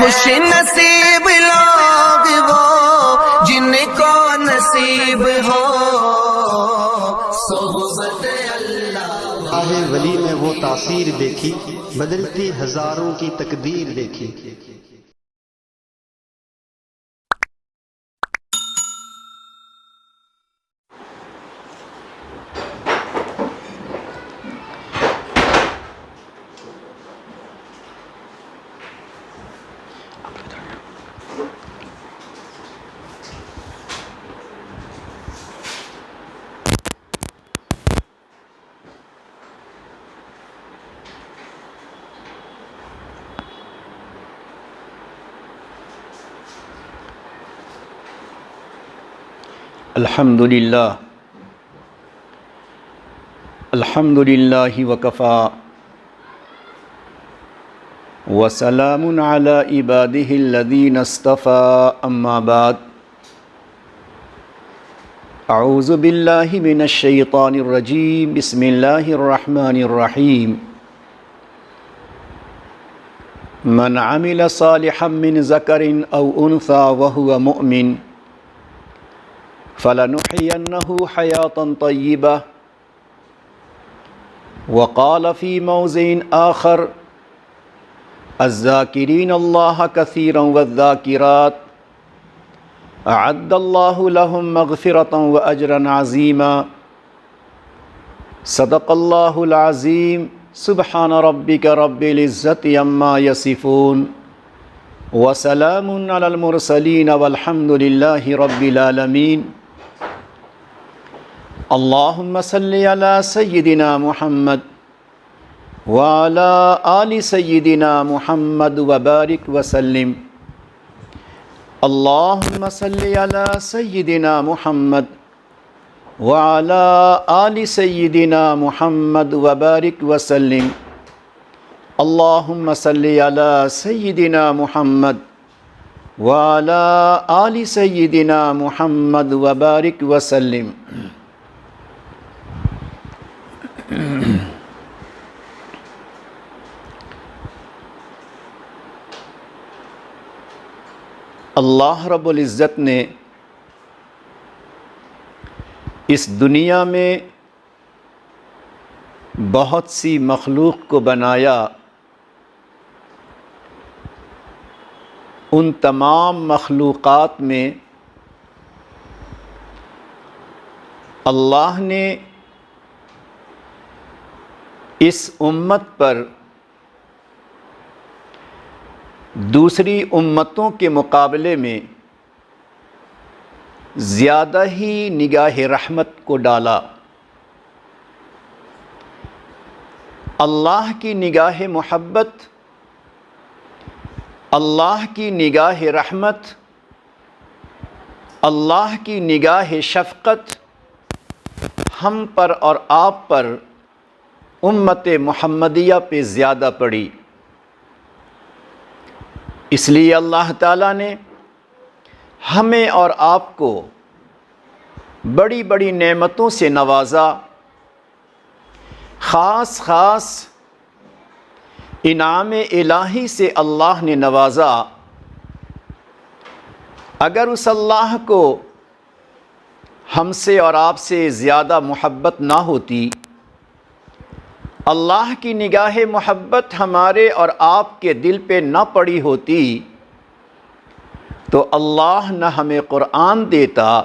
خوش نصیب لوگ وہ جن کو نصیب ہو صحبت اللہ۔ راہ ولی میں وہ تاثیر دیکھی، بدلتی ہزاروں کی تقدیر دیکھی۔ الحمد للہ وکفا وسلام علی عبادہ الذین اصطفى اما بعد اعوذ باللہ من الشیطان الرجیم بسم اللہ الرحمن الرحیم من عمل صالحا من ذکر او انثى وهو مؤمن فَلَنُحْيِيَنَّهُ حَيَاةً طَيِّبَةً وقال في موضع آخر الذاكرين الله كثيرا والذاكرات أعد الله لهم مغفرة وأجرا عظيما صدق الله العظيم سبحان ربك رب العزة عما يصفون وسلام على المرسلين والحمد لله رب العالمين اللہم صلی علی سیدنا محمد وعلی آل سیدنا محمد وبارک وسلم اللہم صلی علی سیدنا محمد وعلی آل سیدنا محمد وبارک وسلم اللہم صلی علی سیدنا محمد وعلی آل سیدنا محمد وبارک وسلم۔ اللہ رب العزت نے اس دنیا میں بہت سی مخلوق کو بنایا، ان تمام مخلوقات میں اللہ نے اس امت پر دوسری امتوں کے مقابلے میں زیادہ ہی نگاہ رحمت کو ڈالا۔ اللہ کی نگاہ محبت، اللہ کی نگاہ رحمت، اللہ کی نگاہ شفقت ہم پر اور آپ پر، امت محمدیہ پہ زیادہ پڑی۔ اس لیے اللہ تعالیٰ نے ہمیں اور آپ کو بڑی بڑی نعمتوں سے نوازا، خاص خاص انعام الہی سے اللہ نے نوازا۔ اگر اس اللہ کو ہم سے اور آپ سے زیادہ محبت نہ ہوتی، اللہ کی نگاہ محبت ہمارے اور آپ کے دل پہ نہ پڑی ہوتی تو اللہ نہ ہمیں قرآن دیتا،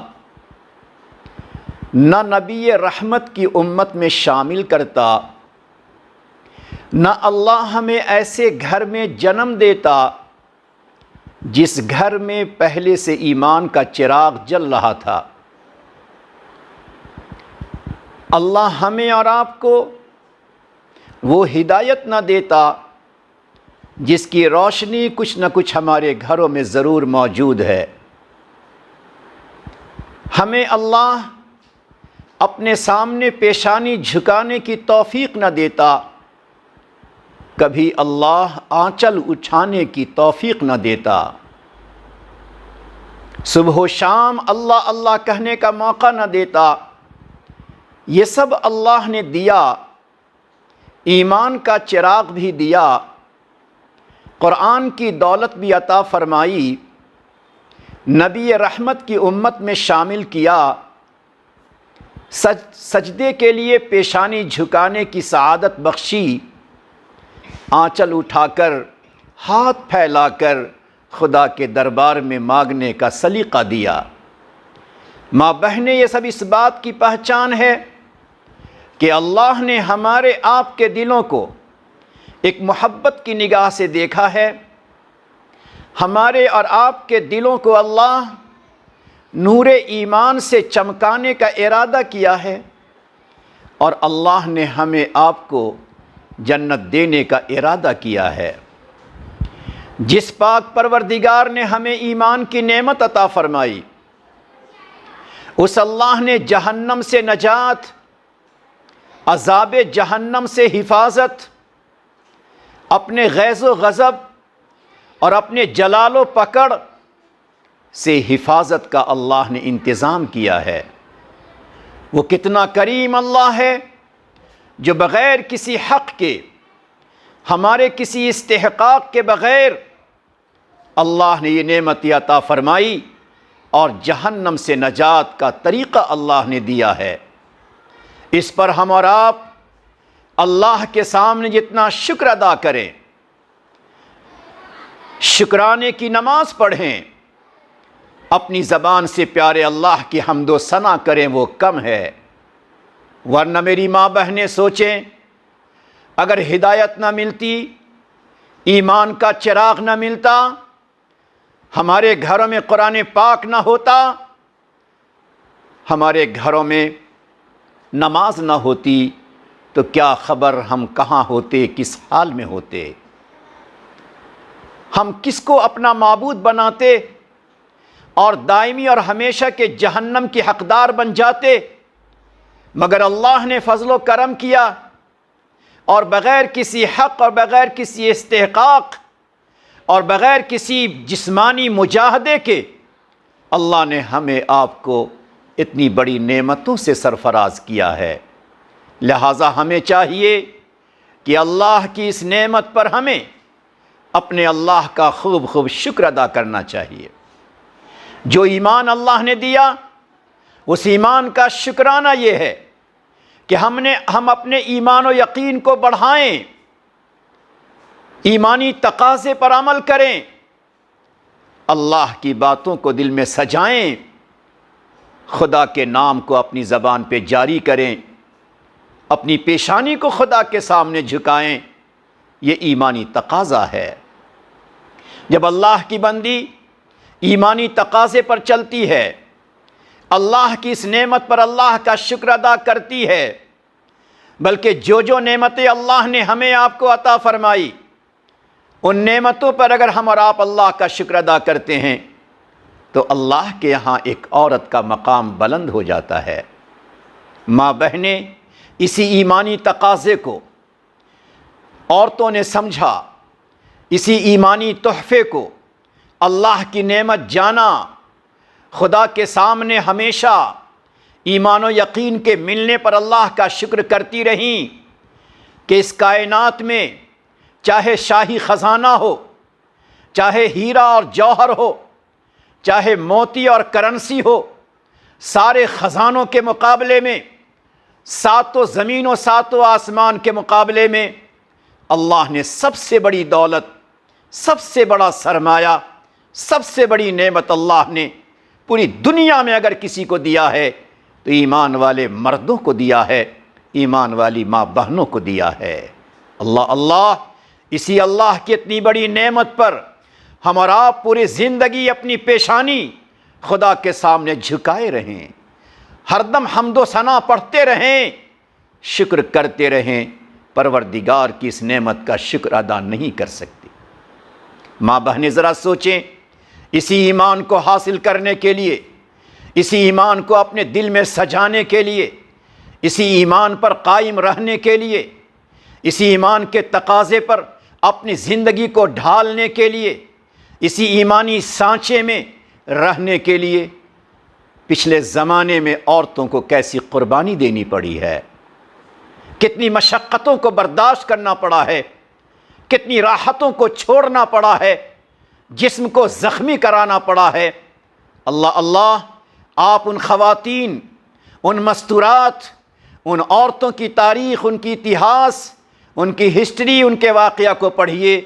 نہ نبی رحمت کی امت میں شامل کرتا، نہ اللہ ہمیں ایسے گھر میں جنم دیتا جس گھر میں پہلے سے ایمان کا چراغ جل رہا تھا۔ اللہ ہمیں اور آپ کو وہ ہدایت نہ دیتا جس کی روشنی کچھ نہ کچھ ہمارے گھروں میں ضرور موجود ہے۔ ہمیں اللہ اپنے سامنے پیشانی جھکانے کی توفیق نہ دیتا، کبھی اللہ آنچل اٹھانے کی توفیق نہ دیتا، صبح و شام اللہ اللہ کہنے کا موقع نہ دیتا۔ یہ سب اللہ نے دیا، ایمان کا چراغ بھی دیا، قرآن کی دولت بھی عطا فرمائی، نبی رحمت کی امت میں شامل کیا، سجدے کے لیے پیشانی جھکانے کی سعادت بخشی، آنچل اٹھا کر ہاتھ پھیلا کر خدا کے دربار میں مانگنے کا سلیقہ دیا۔ ماں بہنیں، یہ سب اس بات کی پہچان ہے کہ اللہ نے ہمارے آپ کے دلوں کو ایک محبت کی نگاہ سے دیکھا ہے، ہمارے اور آپ کے دلوں کو اللہ نور ایمان سے چمکانے کا ارادہ کیا ہے، اور اللہ نے ہمیں آپ کو جنت دینے کا ارادہ کیا ہے۔ جس پاک پروردگار نے ہمیں ایمان کی نعمت عطا فرمائی، اس اللہ نے جہنم سے نجات، عذاب جہنم سے حفاظت، اپنے غیظ و غضب اور اپنے جلال و پکڑ سے حفاظت کا اللہ نے انتظام کیا ہے۔ وہ کتنا کریم اللہ ہے جو بغیر کسی حق کے، ہمارے کسی استحقاق کے بغیر اللہ نے یہ نعمت عطا فرمائی، اور جہنم سے نجات کا طریقہ اللہ نے دیا ہے۔ اس پر ہم اور آپ اللہ کے سامنے جتنا شکر ادا کریں، شکرانے کی نماز پڑھیں، اپنی زبان سے پیارے اللہ کی حمد و ثنا کریں، وہ کم ہے۔ ورنہ میری ماں بہنیں سوچیں، اگر ہدایت نہ ملتی، ایمان کا چراغ نہ ملتا، ہمارے گھروں میں قرآن پاک نہ ہوتا، ہمارے گھروں میں نماز نہ ہوتی، تو کیا خبر ہم کہاں ہوتے، کس حال میں ہوتے، ہم کس کو اپنا معبود بناتے اور دائمی اور ہمیشہ کے جہنم کی حقدار بن جاتے۔ مگر اللہ نے فضل و کرم کیا، اور بغیر کسی حق اور بغیر کسی استحقاق اور بغیر کسی جسمانی مجاہدے کے اللہ نے ہمیں آپ کو اتنی بڑی نعمتوں سے سرفراز کیا ہے۔ لہٰذا ہمیں چاہیے کہ اللہ کی اس نعمت پر ہمیں اپنے اللہ کا خوب خوب شکر ادا کرنا چاہیے۔ جو ایمان اللہ نے دیا، اس ایمان کا شکرانہ یہ ہے کہ ہم اپنے ایمان و یقین کو بڑھائیں، ایمانی تقاضے پر عمل کریں، اللہ کی باتوں کو دل میں سجائیں، خدا کے نام کو اپنی زبان پہ جاری کریں، اپنی پیشانی کو خدا کے سامنے جھکائیں۔ یہ ایمانی تقاضا ہے۔ جب اللہ کی بندی ایمانی تقاضے پر چلتی ہے، اللہ کی اس نعمت پر اللہ کا شکر ادا کرتی ہے، بلکہ جو نعمتیں اللہ نے ہمیں آپ کو عطا فرمائی، ان نعمتوں پر اگر ہم اور آپ اللہ کا شکر ادا کرتے ہیں تو اللہ کے یہاں ایک عورت کا مقام بلند ہو جاتا ہے۔ ماں بہنیں، اسی ایمانی تقاضے کو عورتوں نے سمجھا، اسی ایمانی تحفے کو اللہ کی نعمت جانا، خدا کے سامنے ہمیشہ ایمان و یقین کے ملنے پر اللہ کا شکر کرتی رہیں کہ اس کائنات میں چاہے شاہی خزانہ ہو، چاہے ہیرا اور جوہر ہو، چاہے موتی اور کرنسی ہو، سارے خزانوں کے مقابلے میں، ساتوں زمین و ساتوں آسمان کے مقابلے میں اللہ نے سب سے بڑی دولت، سب سے بڑا سرمایہ، سب سے بڑی نعمت اللہ نے پوری دنیا میں اگر کسی کو دیا ہے تو ایمان والے مردوں کو دیا ہے، ایمان والی ماں بہنوں کو دیا ہے۔ اللہ اللہ، اسی اللہ کی اتنی بڑی نعمت پر ہم اور آپ پوری زندگی اپنی پیشانی خدا کے سامنے جھکائے رہیں، ہر دم حمد و ثنا پڑھتے رہیں، شکر کرتے رہیں۔ پروردگار کی اس نعمت کا شکر ادا نہیں کر سکتے۔ ماں بہنیں ذرا سوچیں، اسی ایمان کو حاصل کرنے کے لیے، اسی ایمان کو اپنے دل میں سجانے کے لیے، اسی ایمان پر قائم رہنے کے لیے، اسی ایمان کے تقاضے پر اپنی زندگی کو ڈھالنے کے لیے، اسی ایمانی سانچے میں رہنے کے لیے پچھلے زمانے میں عورتوں کو کیسی قربانی دینی پڑی ہے، کتنی مشقتوں کو برداشت کرنا پڑا ہے، کتنی راحتوں کو چھوڑنا پڑا ہے، جسم کو زخمی کرانا پڑا ہے۔ اللہ اللہ، آپ ان خواتین، ان مستورات، ان عورتوں کی تاریخ، ان کی اتہاس، ان کی ہسٹری، ان کے واقعہ کو پڑھیے،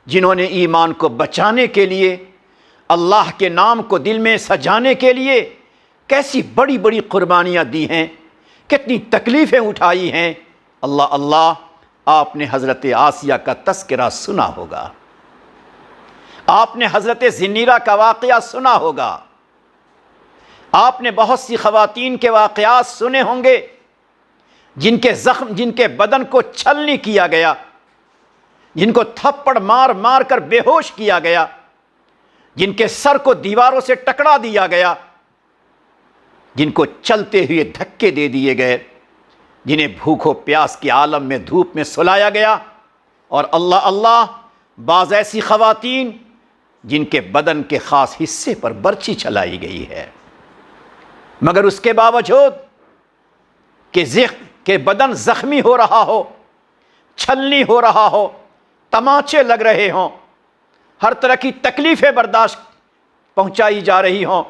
جنہوں نے ایمان کو بچانے کے لیے، اللہ کے نام کو دل میں سجانے کے لیے کیسی بڑی بڑی قربانیاں دی ہیں، کتنی تکلیفیں اٹھائی ہیں۔ اللہ اللہ، آپ نے حضرت آسیہ کا تذکرہ سنا ہوگا، آپ نے حضرت زنیرہ کا واقعہ سنا ہوگا، آپ نے بہت سی خواتین کے واقعات سنے ہوں گے جن کے بدن کو چھلنی کیا گیا، جن کو تھپڑ مار مار کر بے ہوش کیا گیا، جن کے سر کو دیواروں سے ٹکرا دیا گیا، جن کو چلتے ہوئے دھکے دے دیے گئے، جنہیں بھوک و پیاس کے عالم میں دھوپ میں سلایا گیا، اور اللہ اللہ، بعض ایسی خواتین جن کے بدن کے خاص حصے پر برچی چلائی گئی ہے، مگر اس کے باوجود کہ بدن زخمی ہو رہا ہو، چھلنی ہو رہا ہو، تماچے لگ رہے ہوں، ہر طرح کی تکلیفیں برداشت پہنچائی جا رہی ہوں،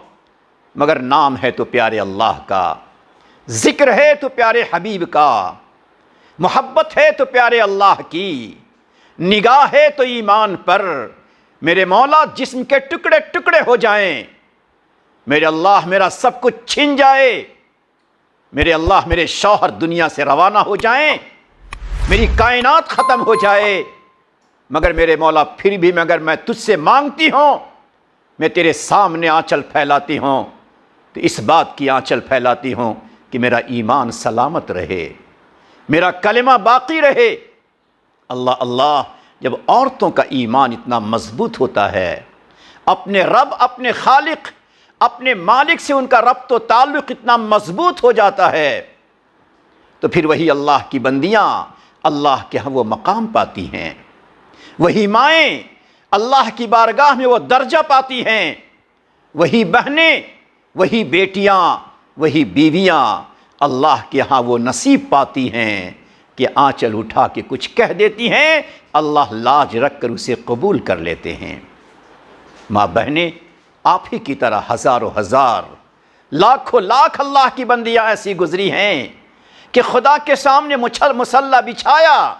مگر نام ہے تو پیارے اللہ کا، ذکر ہے تو پیارے حبیب کا، محبت ہے تو پیارے اللہ کی، نگاہ ہے تو ایمان پر۔ میرے مولا جسم کے ٹکڑے ٹکڑے ہو جائیں، میرے اللہ میرا سب کچھ چھن جائے، میرے اللہ میرے شوہر دنیا سے روانہ ہو جائیں، میری کائنات ختم ہو جائے، مگر میرے مولا پھر بھی مگر میں تجھ سے مانگتی ہوں، میں تیرے سامنے آنچل پھیلاتی ہوں، تو اس بات کی آنچل پھیلاتی ہوں کہ میرا ایمان سلامت رہے، میرا کلمہ باقی رہے۔ اللہ اللہ، جب عورتوں کا ایمان اتنا مضبوط ہوتا ہے، اپنے رب، اپنے خالق، اپنے مالک سے ان کا ربط و تعلق اتنا مضبوط ہو جاتا ہے، تو پھر وہی اللہ کی بندیاں اللہ کے ہاں وہ مقام پاتی ہیں، وہی مائیں اللہ کی بارگاہ میں وہ درجہ پاتی ہیں، وہی بہنیں، وہی بیٹیاں، وہی بیویاں اللہ کے ہاں وہ نصیب پاتی ہیں کہ آنچل اٹھا کے کچھ کہہ دیتی ہیں، اللہ لاج رکھ کر اسے قبول کر لیتے ہیں۔ ماں بہنیں، آپ ہی کی طرح ہزاروں ہزار، لاکھوں لاکھ اللہ کی بندیاں ایسی گزری ہیں کہ خدا کے سامنے مصلی بچھایا،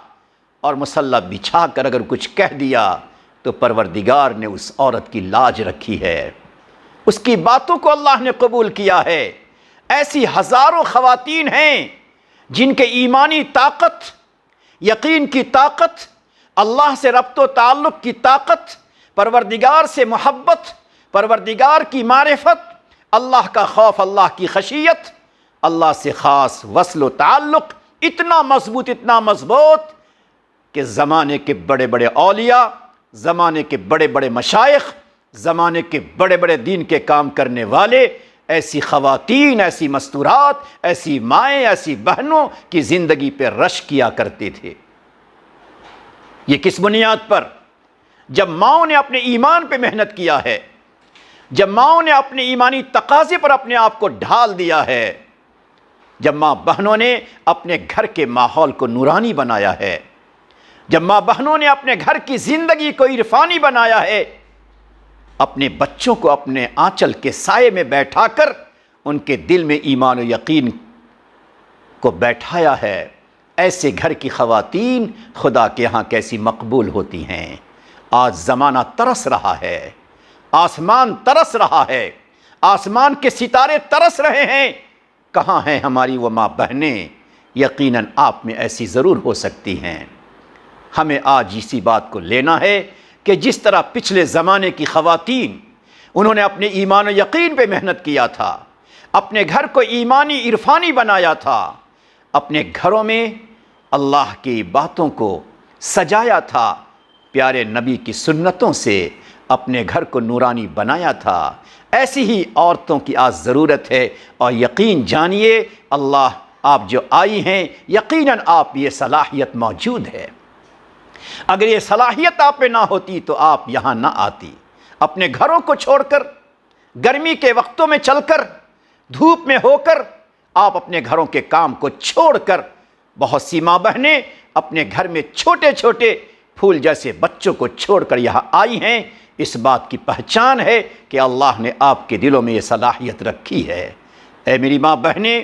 اور مصلی بچھا کر اگر کچھ کہہ دیا تو پروردگار نے اس عورت کی لاج رکھی ہے، اس کی باتوں کو اللہ نے قبول کیا ہے۔ ایسی ہزاروں خواتین ہیں جن کے ایمانی طاقت، یقین کی طاقت، اللہ سے ربط و تعلق کی طاقت، پروردگار سے محبت، پروردگار کی معرفت، اللہ کا خوف، اللہ کی خشیت، اللہ سے خاص وصل و تعلق اتنا مضبوط کہ زمانے کے بڑے بڑے اولیاء، زمانے کے بڑے بڑے مشائخ، زمانے کے بڑے بڑے دین کے کام کرنے والے ایسی خواتین، ایسی مستورات، ایسی مائیں، ایسی بہنوں کی زندگی پہ رش کیا کرتے تھے۔ یہ کس بنیاد پر؟ جب ماؤں نے اپنے ایمان پہ محنت کیا ہے، جب ماؤں نے اپنے ایمانی تقاضے پر اپنے آپ کو ڈھال دیا ہے، جب ماں بہنوں نے اپنے گھر کے ماحول کو نورانی بنایا ہے، جب ماں بہنوں نے اپنے گھر کی زندگی کو عرفانی بنایا ہے، اپنے بچوں کو اپنے آنچل کے سائے میں بیٹھا کر ان کے دل میں ایمان و یقین کو بیٹھایا ہے، ایسے گھر کی خواتین خدا کے ہاں کیسی مقبول ہوتی ہیں۔ آج زمانہ ترس رہا ہے، آسمان ترس رہا ہے، آسمان کے ستارے ترس رہے ہیں، کہاں ہیں ہماری وہ ماں بہنیں؟ یقیناً آپ میں ایسی ضرور ہو سکتی ہیں۔ ہمیں آج اسی بات کو لینا ہے کہ جس طرح پچھلے زمانے کی خواتین، انہوں نے اپنے ایمان و یقین پہ محنت کیا تھا، اپنے گھر کو ایمانی عرفانی بنایا تھا، اپنے گھروں میں اللہ کی باتوں کو سجایا تھا، پیارے نبی کی سنتوں سے اپنے گھر کو نورانی بنایا تھا، ایسی ہی عورتوں کی آج ضرورت ہے۔ اور یقین جانیے، اللہ آپ جو آئی ہیں، یقیناً آپ یہ صلاحیت موجود ہے۔ اگر یہ صلاحیت آپ میں نہ ہوتی تو آپ یہاں نہ آتی۔ اپنے گھروں کو چھوڑ کر، گرمی کے وقتوں میں چل کر، دھوپ میں ہو کر، آپ اپنے گھروں کے کام کو چھوڑ کر، بہت سی ماں بہنیں اپنے گھر میں چھوٹے چھوٹے پھول جیسے بچوں کو چھوڑ کر یہاں آئی ہیں، اس بات کی پہچان ہے کہ اللہ نے آپ کے دلوں میں یہ صلاحیت رکھی ہے۔ اے میری ماں بہنیں،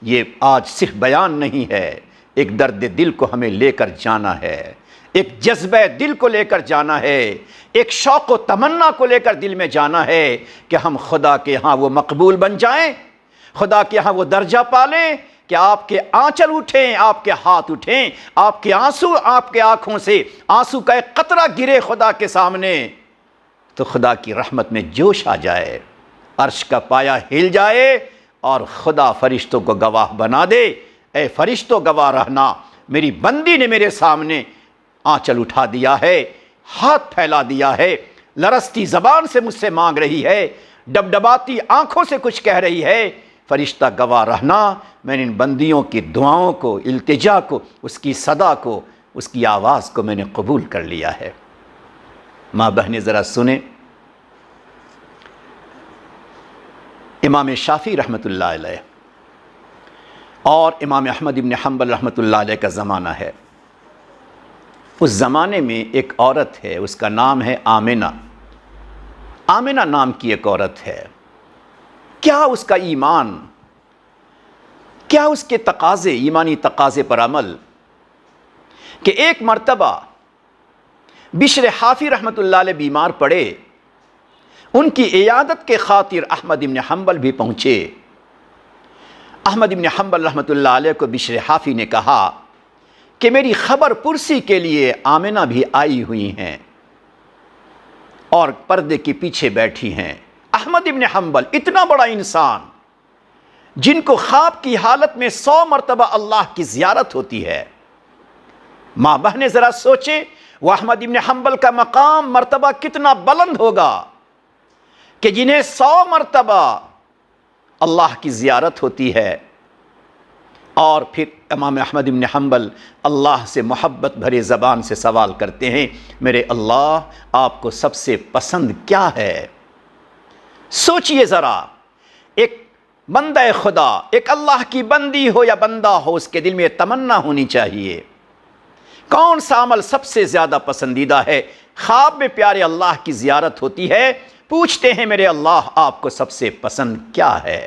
یہ آج صرف بیان نہیں ہے، ایک درد دل کو ہمیں لے کر جانا ہے، ایک جذبہ دل کو لے کر جانا ہے، ایک شوق و تمنا کو لے کر دل میں جانا ہے کہ ہم خدا کے ہاں وہ مقبول بن جائیں، خدا کے ہاں وہ درجہ پالیں کہ آپ کے آنچل اٹھیں، آپ کے ہاتھ اٹھیں، آپ کے آنسو، آپ کے آنکھوں سے آنسو کا ایک قطرہ گرے خدا کے سامنے، تو خدا کی رحمت میں جوش آ جائے، عرش کا پایہ ہل جائے اور خدا فرشتوں کو گواہ بنا دے، اے فرشتوں گواہ رہنا، میری بندی نے میرے سامنے آنچل اٹھا دیا ہے، ہاتھ پھیلا دیا ہے، لرزتی زبان سے مجھ سے مانگ رہی ہے، ڈبڈباتی آنکھوں سے کچھ کہہ رہی ہے، فرشتہ گواہ رہنا، میں نے ان بندیوں کی دعاؤں کو، التجا کو، اس کی صدا کو، اس کی آواز کو میں نے قبول کر لیا ہے۔ ماں بہنیں ذرا سنیں، امام شافعی رحمۃ اللہ علیہ اور امام احمد بن حنبل رحمۃ اللہ علیہ کا زمانہ ہے۔ اس زمانے میں ایک عورت ہے، اس کا نام ہے آمنہ۔ آمنہ نام کی ایک عورت ہے۔ کیا اس کا ایمان، کیا اس کے تقاضے، ایمانی تقاضے پر عمل، کہ ایک مرتبہ بشر حافی رحمۃ اللہ علیہ بیمار پڑے، ان کی عیادت کے خاطر احمد بن حنبل بھی پہنچے۔ احمد بن حنبل رحمۃ اللہ علیہ کو بشر حافی نے کہا کہ میری خبر پرسی کے لیے آمنہ بھی آئی ہوئی ہیں اور پردے کے پیچھے بیٹھی ہیں۔ احمد بن حنبل اتنا بڑا انسان جن کو خواب کی حالت میں 100 مرتبہ اللہ کی زیارت ہوتی ہے۔ ماں بہنیں ذرا سوچیں، وہ احمد بن حنبل کا مقام، مرتبہ کتنا بلند ہوگا کہ جنہیں 100 مرتبہ اللہ کی زیارت ہوتی ہے، اور پھر امام احمد بن حنبل اللہ سے محبت بھرے زبان سے سوال کرتے ہیں، میرے اللہ، آپ کو سب سے پسند کیا ہے؟ سوچئے ذرا، ایک بندہ خدا، ایک اللہ کی بندی ہو یا بندہ ہو، اس کے دل میں یہ تمنا ہونی چاہیے، کون سا عمل سب سے زیادہ پسندیدہ ہے؟ خواب میں پیارے اللہ کی زیارت ہوتی ہے، پوچھتے ہیں میرے اللہ، آپ کو سب سے پسند کیا ہے؟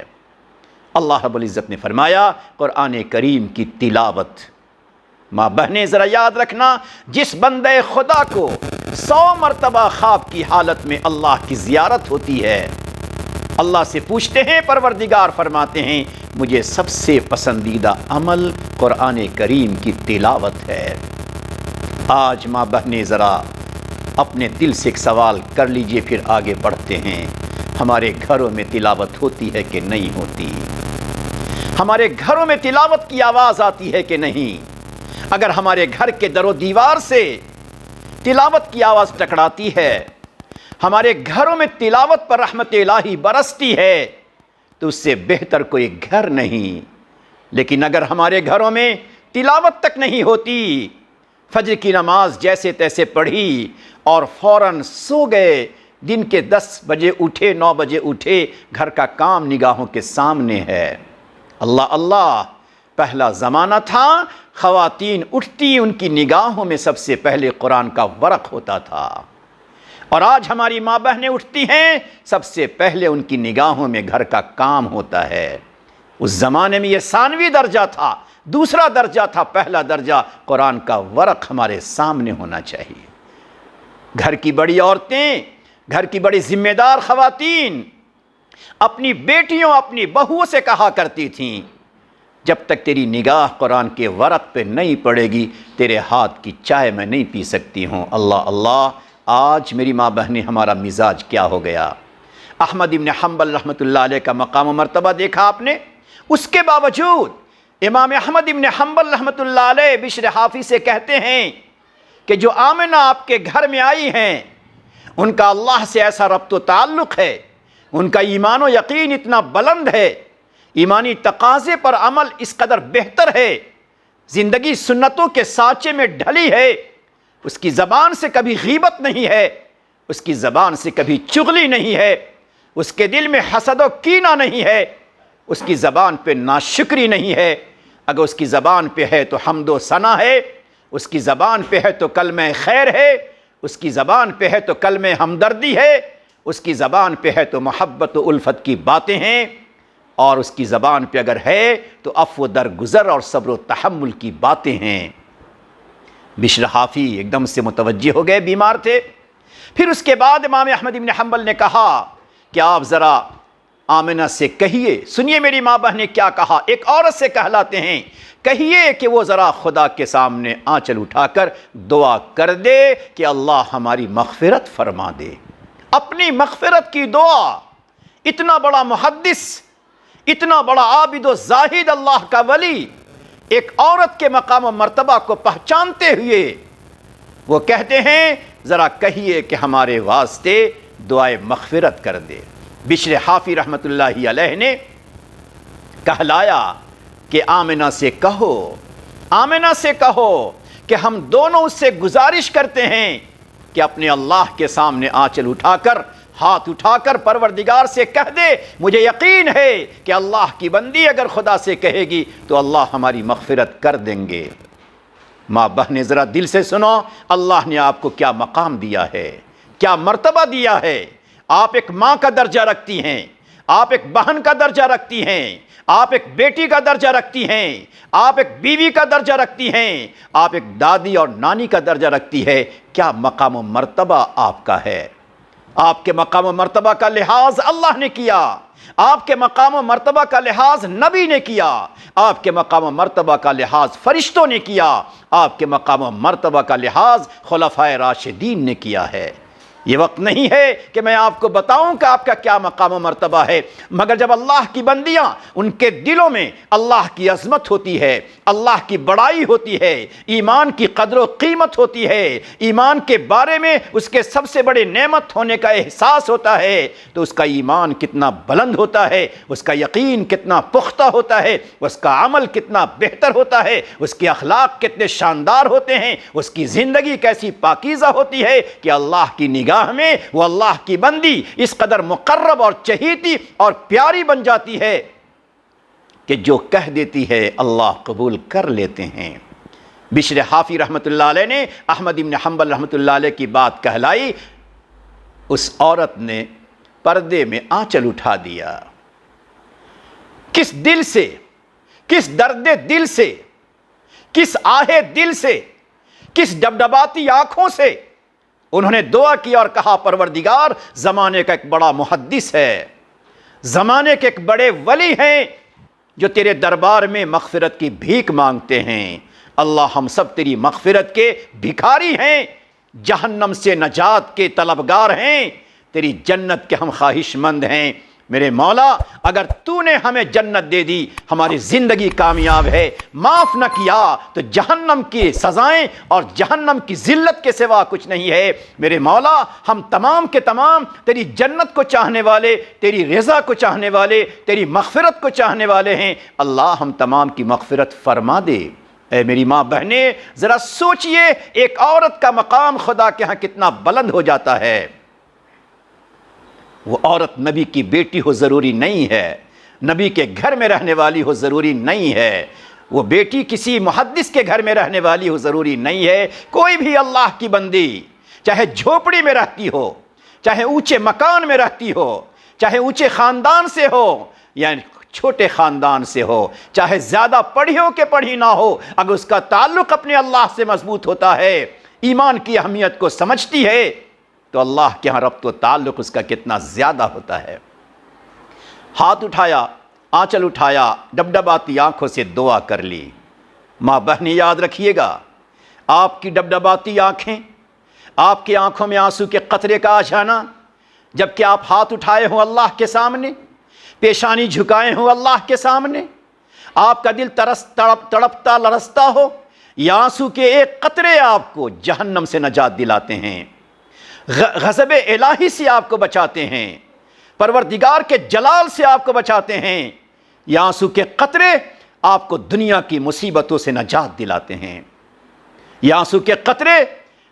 اللہ رب العزت نے فرمایا، قرآن کریم کی تلاوت۔ ماں بہنیں ذرا یاد رکھنا، جس بندہ خدا کو 100 مرتبہ خواب کی حالت میں اللہ کی زیارت ہوتی ہے، اللہ سے پوچھتے ہیں، پروردگار فرماتے ہیں مجھے سب سے پسندیدہ عمل قرآن کریم کی تلاوت ہے۔ آج ماں بہنیں ذرا اپنے دل سے ایک سوال کر لیجئے، پھر آگے بڑھتے ہیں۔ ہمارے گھروں میں تلاوت ہوتی ہے کہ نہیں ہوتی؟ ہمارے گھروں میں تلاوت کی آواز آتی ہے کہ نہیں؟ اگر ہمارے گھر کے در و دیوار سے تلاوت کی آواز ٹکراتی ہے، ہمارے گھروں میں تلاوت پر رحمت الہی برستی ہے، تو اس سے بہتر کوئی گھر نہیں۔ لیکن اگر ہمارے گھروں میں تلاوت تک نہیں ہوتی، فجر کی نماز جیسے تیسے پڑھی اور فوراً سو گئے، دن کے 10 بجے اٹھے، 9 بجے اٹھے، گھر کا کام نگاہوں کے سامنے ہے، اللہ اللہ، پہلا زمانہ تھا خواتین اٹھتی، ان کی نگاہوں میں سب سے پہلے قرآن کا ورق ہوتا تھا، اور آج ہماری ماں بہنیں اٹھتی ہیں، سب سے پہلے ان کی نگاہوں میں گھر کا کام ہوتا ہے۔ اس زمانے میں یہ ثانوی درجہ تھا، دوسرا درجہ تھا، پہلا درجہ قرآن کا ورق ہمارے سامنے ہونا چاہیے۔ گھر کی بڑی عورتیں، گھر کی بڑی ذمہ دار خواتین اپنی بیٹیوں، اپنی بہوؤں سے کہا کرتی تھیں، جب تک تیری نگاہ قرآن کے ورق پہ نہیں پڑے گی، تیرے ہاتھ کی چائے میں نہیں پی سکتی ہوں۔ اللہ اللہ، آج میری ماں بہنیں ہمارا مزاج کیا ہو گیا؟ احمد بن حنبل رحمۃ اللہ علیہ کا مقام و مرتبہ دیکھا آپ نے، اس کے باوجود امام احمد بن حنبل رحمۃ اللہ علیہ بشر حافی سے کہتے ہیں کہ جو آمنہ آپ کے گھر میں آئی ہیں، ان کا اللہ سے ایسا ربط و تعلق ہے، ان کا ایمان و یقین اتنا بلند ہے، ایمانی تقاضے پر عمل اس قدر بہتر ہے، زندگی سنتوں کے سانچے میں ڈھلی ہے، اس کی زبان سے کبھی غیبت نہیں ہے، اس کی زبان سے کبھی چغلی نہیں ہے، اس کے دل میں حسد و کینہ نہیں ہے، اس کی زبان پہ ناشکری نہیں ہے، اگر اس کی زبان پہ ہے تو حمد و ثنا ہے، اس کی زبان پہ ہے تو کلمہ خیر ہے، اس کی زبان پہ ہے تو کلمہ ہمدردی ہے، اس کی زبان پہ ہے تو محبت و الفت کی باتیں ہیں، اور اس کی زبان پہ اگر ہے تو عفو درگزر اور صبر و تحمل کی باتیں ہیں۔ بشر حافی ایک دم سے متوجہ ہو گئے، بیمار تھے۔ پھر اس کے بعد امام احمد بن حنبل نے کہا کہ آپ ذرا آمنہ سے کہیے، سنیے میری ماں بہن نے کیا کہا، ایک عورت سے کہلاتے ہیں، کہیے کہ وہ ذرا خدا کے سامنے آنچل اٹھا کر دعا کر دے کہ اللہ ہماری مغفرت فرما دے۔ اپنی مغفرت کی دعا، اتنا بڑا محدث، اتنا بڑا عابد و زاہد اللہ کا ولی، ایک عورت کے مقام و مرتبہ کو پہچانتے ہوئے وہ کہتے ہیں ذرا کہیے کہ ہمارے واسطے دعائے مغفرت کر دے۔ بشر حافی رحمۃ اللہ علیہ نے کہلایا کہ آمنہ سے کہو، آمنہ سے کہو کہ ہم دونوں اس سے گزارش کرتے ہیں کہ اپنے اللہ کے سامنے آنچل اٹھا کر، ہاتھ اٹھا کر پروردگار سے کہہ دے مجھے یقین ہے کہ اللہ کی بندی اگر خدا سے کہے گی تو اللہ ہماری مغفرت کر دیں گے۔ ماں بہنیں ذرا دل سے سنو، اللہ نے آپ کو کیا مقام دیا ہے، کیا مرتبہ دیا ہے۔ آپ ایک ماں کا درجہ رکھتی ہیں، آپ ایک بہن کا درجہ رکھتی ہیں، آپ ایک بیٹی کا درجہ رکھتی ہیں، آپ ایک بیوی کا درجہ رکھتی ہیں، آپ ایک دادی اور نانی کا درجہ رکھتی ہے۔ کیا مقام و مرتبہ آپ کا ہے۔ آپ کے مقام و مرتبہ کا لحاظ اللہ نے کیا، آپ کے مقام و مرتبہ کا لحاظ نبی نے کیا، آپ کے مقام و مرتبہ کا لحاظ فرشتوں نے کیا، آپ کے مقام و مرتبہ کا لحاظ خلفائے راشدین نے کیا ہے۔ یہ وقت نہیں ہے کہ میں آپ کو بتاؤں کہ آپ کا کیا مقام و مرتبہ ہے، مگر جب اللہ کی بندیاں ان کے دلوں میں اللہ کی عظمت ہوتی ہے، اللہ کی بڑائی ہوتی ہے، ایمان کی قدر و قیمت ہوتی ہے، ایمان کے بارے میں اس کے سب سے بڑے نعمت ہونے کا احساس ہوتا ہے، تو اس کا ایمان کتنا بلند ہوتا ہے، اس کا یقین کتنا پختہ ہوتا ہے، اس کا عمل کتنا بہتر ہوتا ہے، اس کے اخلاق کتنے شاندار ہوتے ہیں، اس کی زندگی کیسی پاکیزہ ہوتی ہے کہ اللہ کی نگاہ میں وہ اللہ کی بندی اس قدر مقرب اور چہیتی اور پیاری بن جاتی ہے کہ جو کہہ دیتی ہے اللہ قبول کر لیتے ہیں۔ بشر حافی رحمۃ اللہ علیہ نے احمد بن حنبل رحمۃ اللہ علیہ کی بات کہلائی، اس عورت نے پردے میں آنچل اٹھا دیا۔ کس دل سے، کس درد دل سے، کس آہ دل سے، کس ڈبڈباتی آنکھوں سے انہوں نے دعا کی اور کہا پروردگار زمانے کا ایک بڑا محدث ہے، زمانے کے ایک بڑے ولی ہیں جو تیرے دربار میں مغفرت کی بھیک مانگتے ہیں، اللہ ہم سب تیری مغفرت کے بھکاری ہیں، جہنم سے نجات کے طلبگار ہیں، تیری جنت کے ہم خواہش مند ہیں۔ میرے مولا اگر تو نے ہمیں جنت دے دی ہماری زندگی کامیاب ہے، معاف نہ کیا تو جہنم کی سزائیں اور جہنم کی ذلت کے سوا کچھ نہیں ہے۔ میرے مولا ہم تمام کے تمام تیری جنت کو چاہنے والے، تیری رضا کو چاہنے والے، تیری مغفرت کو چاہنے والے ہیں، اللہ ہم تمام کی مغفرت فرما دے۔ اے میری ماں بہنیں ذرا سوچئے ایک عورت کا مقام خدا کے ہاں کتنا بلند ہو جاتا ہے۔ وہ عورت نبی کی بیٹی ہو ضروری نہیں ہے، نبی کے گھر میں رہنے والی ہو ضروری نہیں ہے، وہ بیٹی کسی محدث کے گھر میں رہنے والی ہو ضروری نہیں ہے۔ کوئی بھی اللہ کی بندی چاہے جھوپڑی میں رہتی ہو، چاہے اونچے مکان میں رہتی ہو، چاہے اونچے خاندان سے ہو یا چھوٹے خاندان سے ہو، چاہے زیادہ پڑھی ہو کہ پڑھی نہ ہو، اگر اس کا تعلق اپنے اللہ سے مضبوط ہوتا ہے، ایمان کی اہمیت کو سمجھتی ہے، تو اللہ کے ہاں ربط و تعلق اس کا کتنا زیادہ ہوتا ہے۔ ہاتھ اٹھایا، آنچل اٹھایا، ڈبڈباتی آنکھوں سے دعا کر لی۔ ماں بہنیں یاد رکھیے گا، آپ کی ڈبڈباتی آنکھیں، آپ کی آنکھوں میں آنسو کے قطرے کا آ جانا، جبکہ آپ ہاتھ اٹھائے ہوں اللہ کے سامنے، پیشانی جھکائے ہوں اللہ کے سامنے، آپ کا دل تڑپتا لرزتا ہو، یہ آنسو کے ایک قطرے آپ کو جہنم سے نجات دلاتے ہیں، غضب الہی سے آپ کو بچاتے ہیں، پروردگار کے جلال سے آپ کو بچاتے ہیں۔ یہ آنسو کے قطرے آپ کو دنیا کی مصیبتوں سے نجات دلاتے ہیں، یہ آنسو کے قطرے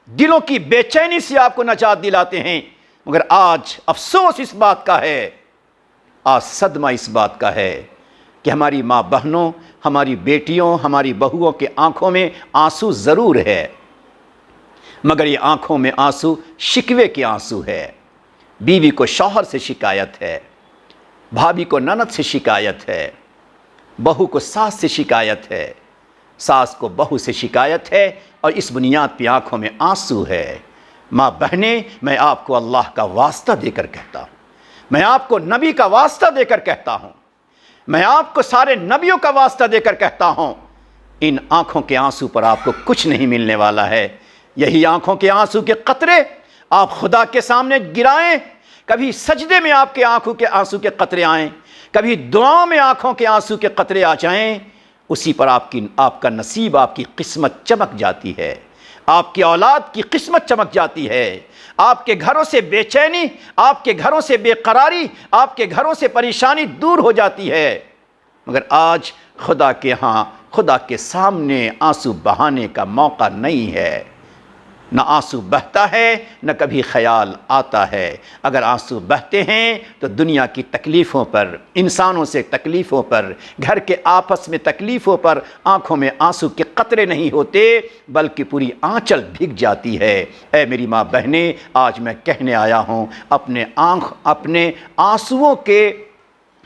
دلوں کی بے چینی سے آپ کو نجات دلاتے ہیں۔ مگر آج افسوس اس بات کا ہے، آج صدمہ اس بات کا ہے کہ کہ ہماری ماں بہنوں، ہماری بیٹیوں، ہماری بہوؤں کے آنکھوں میں آنسو ضرور ہے، مگر یہ آنکھوں میں آنسو شکوے کے آنسو ہے۔ بیوی کو شوہر سے شکایت ہے، بھابھی کو نند سے شکایت ہے، بہو کو ساس سے شکایت ہے، ساس کو بہو سے شکایت ہے، اور اس بنیاد پہ آنکھوں میں آنسو ہے۔ ماں بہنیں، میں آپ کو اللہ کا واسطہ دے کر کہتا ہوں، میں آپ کو نبی کا واسطہ دے کر کہتا ہوں، میں آپ کو سارے نبیوں کا واسطہ دے کر کہتا ہوں، ان آنکھوں کے آنسو پر آپ کو کچھ نہیں ملنے والا ہے۔ یہی آنکھوں کے آنسو کے قطرے آپ خدا کے سامنے گرائیں، کبھی سجدے میں آپ کے آنکھوں کے آنسو کے قطرے آئیں، کبھی دعاؤں میں آنکھوں کے آنسو کے قطرے آ جائیں، اسی پر آپ کا نصیب، آپ کی قسمت چمک جاتی ہے، آپ کی اولاد کی قسمت چمک جاتی ہے، آپ کے گھروں سے بے چینی، آپ کے گھروں سے بے قراری، آپ کے گھروں سے پریشانی دور ہو جاتی ہے۔ مگر آج خدا کے ہاں، خدا کے سامنے آنسو بہانے کا موقع نہیں ہے، نہ آنسو بہتا ہے، نہ کبھی خیال آتا ہے۔ اگر آنسو بہتے ہیں تو دنیا کی تکلیفوں پر، انسانوں سے تکلیفوں پر، گھر کے آپس میں تکلیفوں پر آنکھوں میں آنسو کے قطرے نہیں ہوتے، بلکہ پوری آنچل بھیگ جاتی ہے۔ اے میری ماں بہنیں، آج میں کہنے آیا ہوں، اپنے آنسوؤں کے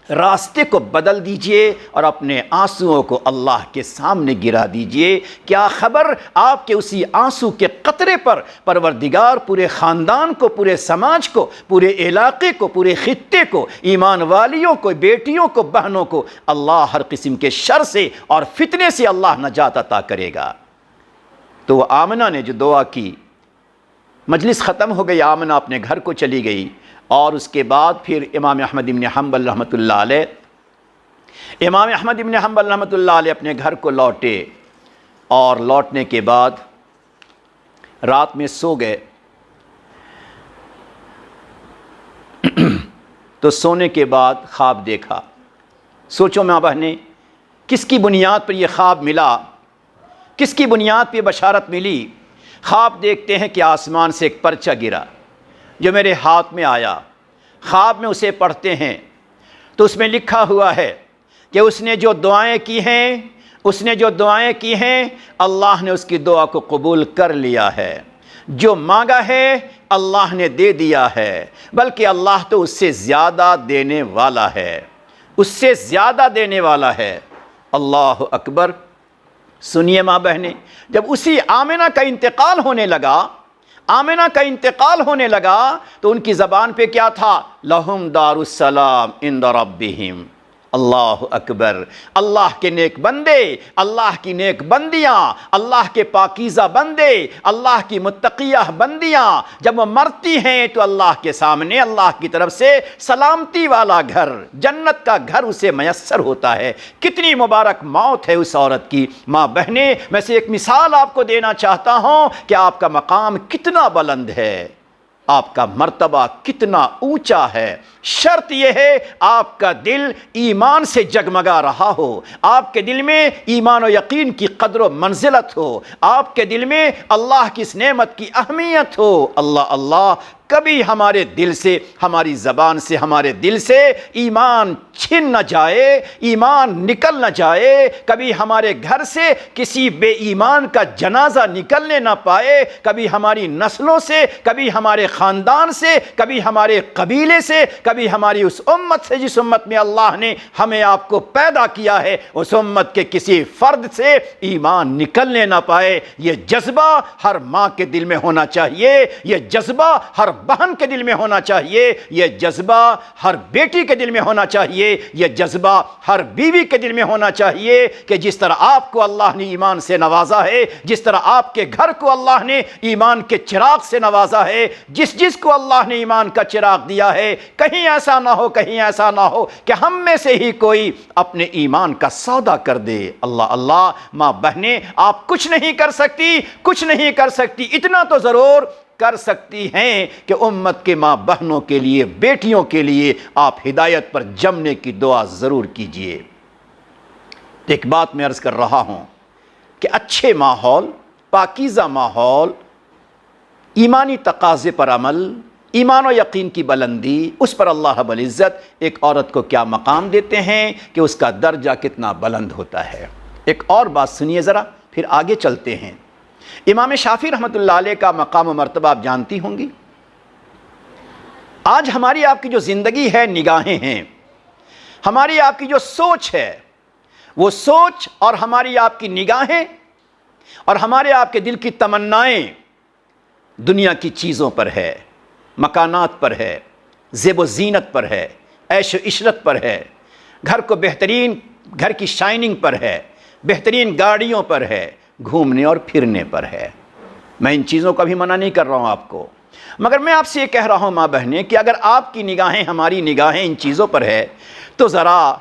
راستے کو بدل دیجئے اور اپنے آنسوؤں کو اللہ کے سامنے گرا دیجئے۔ کیا خبر آپ کے اسی آنسو کے قطرے پر پروردگار پورے خاندان کو، پورے سماج کو، پورے علاقے کو، پورے خطے کو، ایمان والیوں کو، بیٹیوں کو، بہنوں کو اللہ ہر قسم کے شر سے اور فتنے سے اللہ نجات عطا کرے گا۔ تو وہ آمنہ نے جو دعا کی، مجلس ختم ہو گئی، آمنہ اپنے گھر کو چلی گئی، اور اس کے بعد پھر امام احمد بن حنبل رحمۃ اللہ علیہ، امام احمد بن حنبل رحمۃ اللہ علیہ اپنے گھر کو لوٹے، اور لوٹنے کے بعد رات میں سو گئے۔ تو سونے کے بعد خواب دیکھا۔ سوچو ماں بہنیں، کس کی بنیاد پر یہ خواب ملا، کس کی بنیاد پہ بشارت ملی؟ خواب دیکھتے ہیں کہ آسمان سے ایک پرچہ گرا جو میرے ہاتھ میں آیا، خواب میں اسے پڑھتے ہیں تو اس میں لکھا ہوا ہے کہ اس نے جو دعائیں کی ہیں اللہ نے اس کی دعا کو قبول کر لیا ہے، جو مانگا ہے اللہ نے دے دیا ہے، بلکہ اللہ تو اس سے زیادہ دینے والا ہے، اس سے زیادہ دینے والا ہے۔ اللہ اکبر۔ سنیے ماں بہنیں، جب اسی آمنہ کا انتقال ہونے لگا تو ان کی زبان پہ کیا تھا؟ لہم دار السلام عند ربہم۔ اللہ اکبر۔ اللہ کے نیک بندے، اللہ کی نیک بندیاں، اللہ کے پاکیزہ بندے، اللہ کی متقیہ بندیاں جب وہ مرتی ہیں تو اللہ کے سامنے اللہ کی طرف سے سلامتی والا گھر، جنت کا گھر اسے میسر ہوتا ہے۔ کتنی مبارک موت ہے اس عورت کی۔ ماں بہنیں، میں سے ایک مثال آپ کو دینا چاہتا ہوں کہ آپ کا مقام کتنا بلند ہے، آپ کا مرتبہ کتنا اونچا ہے۔ شرط یہ ہے آپ کا دل ایمان سے جگمگا رہا ہو، آپ کے دل میں ایمان و یقین کی قدر و منزلت ہو، آپ کے دل میں اللہ کی اس نعمت کی اہمیت ہو۔ اللہ اللہ، کبھی ہمارے دل سے، ہماری زبان سے، ہمارے دل سے ایمان چھن نہ جائے، ایمان نکل نہ جائے، کبھی ہمارے گھر سے کسی بے ایمان کا جنازہ نکلنے نہ پائے، کبھی ہماری نسلوں سے، کبھی ہمارے خاندان سے، کبھی ہمارے قبیلے سے، کبھی ہماری اس امت سے جس امت میں اللہ نے ہمیں آپ کو پیدا کیا ہے، اس امت کے کسی فرد سے ایمان نکلنے نہ پائے۔ یہ جذبہ ہر ماں کے دل میں ہونا چاہیے، یہ جذبہ ہر بہن کے دل میں ہونا چاہیے، یہ جذبہ ہر بیٹی کے دل میں ہونا چاہیے، یہ جذبہ ہر بیوی کے دل میں ہونا چاہیے کہ جس طرح آپ کو اللہ نے ایمان سے نوازا ہے، جس طرح آپ کے گھر کو اللہ نے ایمان کے چراغ سے نوازا ہے، جس کو اللہ نے ایمان کا چراغ دیا ہے، کہیں ایسا نہ ہو کہ ہم میں سے ہی کوئی اپنے ایمان کا سودا کر دے۔ اللہ اللہ، ماں بہنیں، آپ کچھ نہیں کر سکتی، اتنا تو ضرور کر سکتی ہیں کہ امت کے ماں بہنوں کے لیے، بیٹیوں کے لیے آپ ہدایت پر جمنے کی دعا ضرور کیجئے۔ ایک بات میں عرض کر رہا ہوں کہ اچھے ماحول، پاکیزہ ماحول، ایمانی تقاضے پر عمل، ایمان و یقین کی بلندی، اس پر اللہ رب العزت ایک عورت کو کیا مقام دیتے ہیں کہ اس کا درجہ کتنا بلند ہوتا ہے۔ ایک اور بات سنیے ذرا، پھر آگے چلتے ہیں۔ امام شافعی رحمۃ اللہ علیہ کا مقام و مرتبہ آپ جانتی ہوں گی۔ آج ہماری آپ کی جو زندگی ہے، نگاہیں ہیں، ہماری آپ کی جو سوچ ہے، وہ سوچ اور ہماری آپ کی نگاہیں اور ہمارے آپ کے دل کی تمنائیں دنیا کی چیزوں پر ہے، مکانات پر ہے، زیب و زینت پر ہے، عیش و عشرت پر ہے، گھر کو بہترین گھر کی شائننگ پر ہے، بہترین گاڑیوں پر ہے، گھومنے اور پھرنے پر ہے۔ میں ان چیزوں کا بھی منع نہیں کر رہا ہوں آپ کو، مگر میں آپ سے یہ کہہ رہا ہوں ماں بہنیں کہ اگر آپ کی نگاہیں، ہماری نگاہیں ان چیزوں پر ہے تو ذرا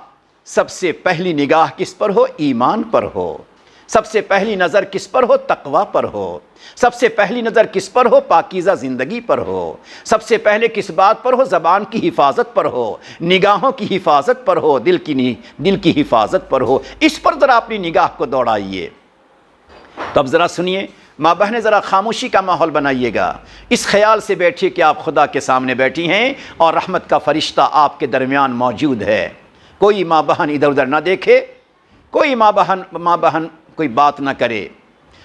سب سے پہلی نگاہ کس پر ہو؟ ایمان پر ہو۔ سب سے پہلی نظر کس پر ہو؟ تقوی پر ہو۔ سب سے پہلی نظر کس پر ہو؟ پاکیزہ زندگی پر ہو۔ سب سے پہلے کس بات پر ہو؟ زبان کی حفاظت پر ہو، نگاہوں کی حفاظت پر ہو، دل کی حفاظت پر ہو۔ اس پر ذرا اپنی نگاہ کو دوڑائیے۔ تو اب ذرا سنیے ماں بہنیں، ذرا خاموشی کا ماحول بنائیے گا۔ اس خیال سے بیٹھیے کہ آپ خدا کے سامنے بیٹھی ہیں اور رحمت کا فرشتہ آپ کے درمیان موجود ہے۔ کوئی ماں بہن ادھر ادھر نہ دیکھے، کوئی ماں بہن کوئی بات نہ کرے۔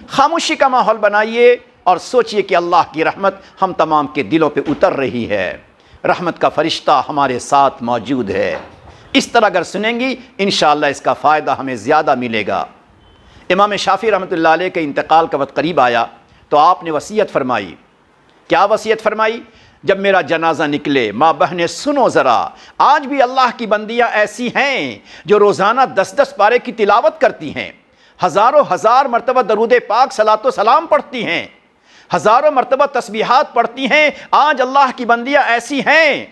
خاموشی کا ماحول بنائیے اور سوچئے کہ اللہ کی رحمت ہم تمام کے دلوں پہ اتر رہی ہے، رحمت کا فرشتہ ہمارے ساتھ موجود ہے۔ اس طرح اگر سنیں گی انشاءاللہ اس کا فائدہ ہمیں زیادہ ملے گا۔ امام شافعی رحمۃ اللہ علیہ کے انتقال کا وقت قریب آیا تو آپ نے وصیت فرمائی۔ کیا وصیت فرمائی؟ جب میرا جنازہ نکلے، ماں بہنیں سنو ذرا، آج بھی اللہ کی بندیاں ایسی ہیں جو روزانہ 10 پارے کی تلاوت کرتی ہیں، ہزاروں مرتبہ درود پاک صلاۃ و سلام پڑھتی ہیں، ہزاروں مرتبہ تسبیحات پڑھتی ہیں۔ آج اللہ کی بندیاں ایسی ہیں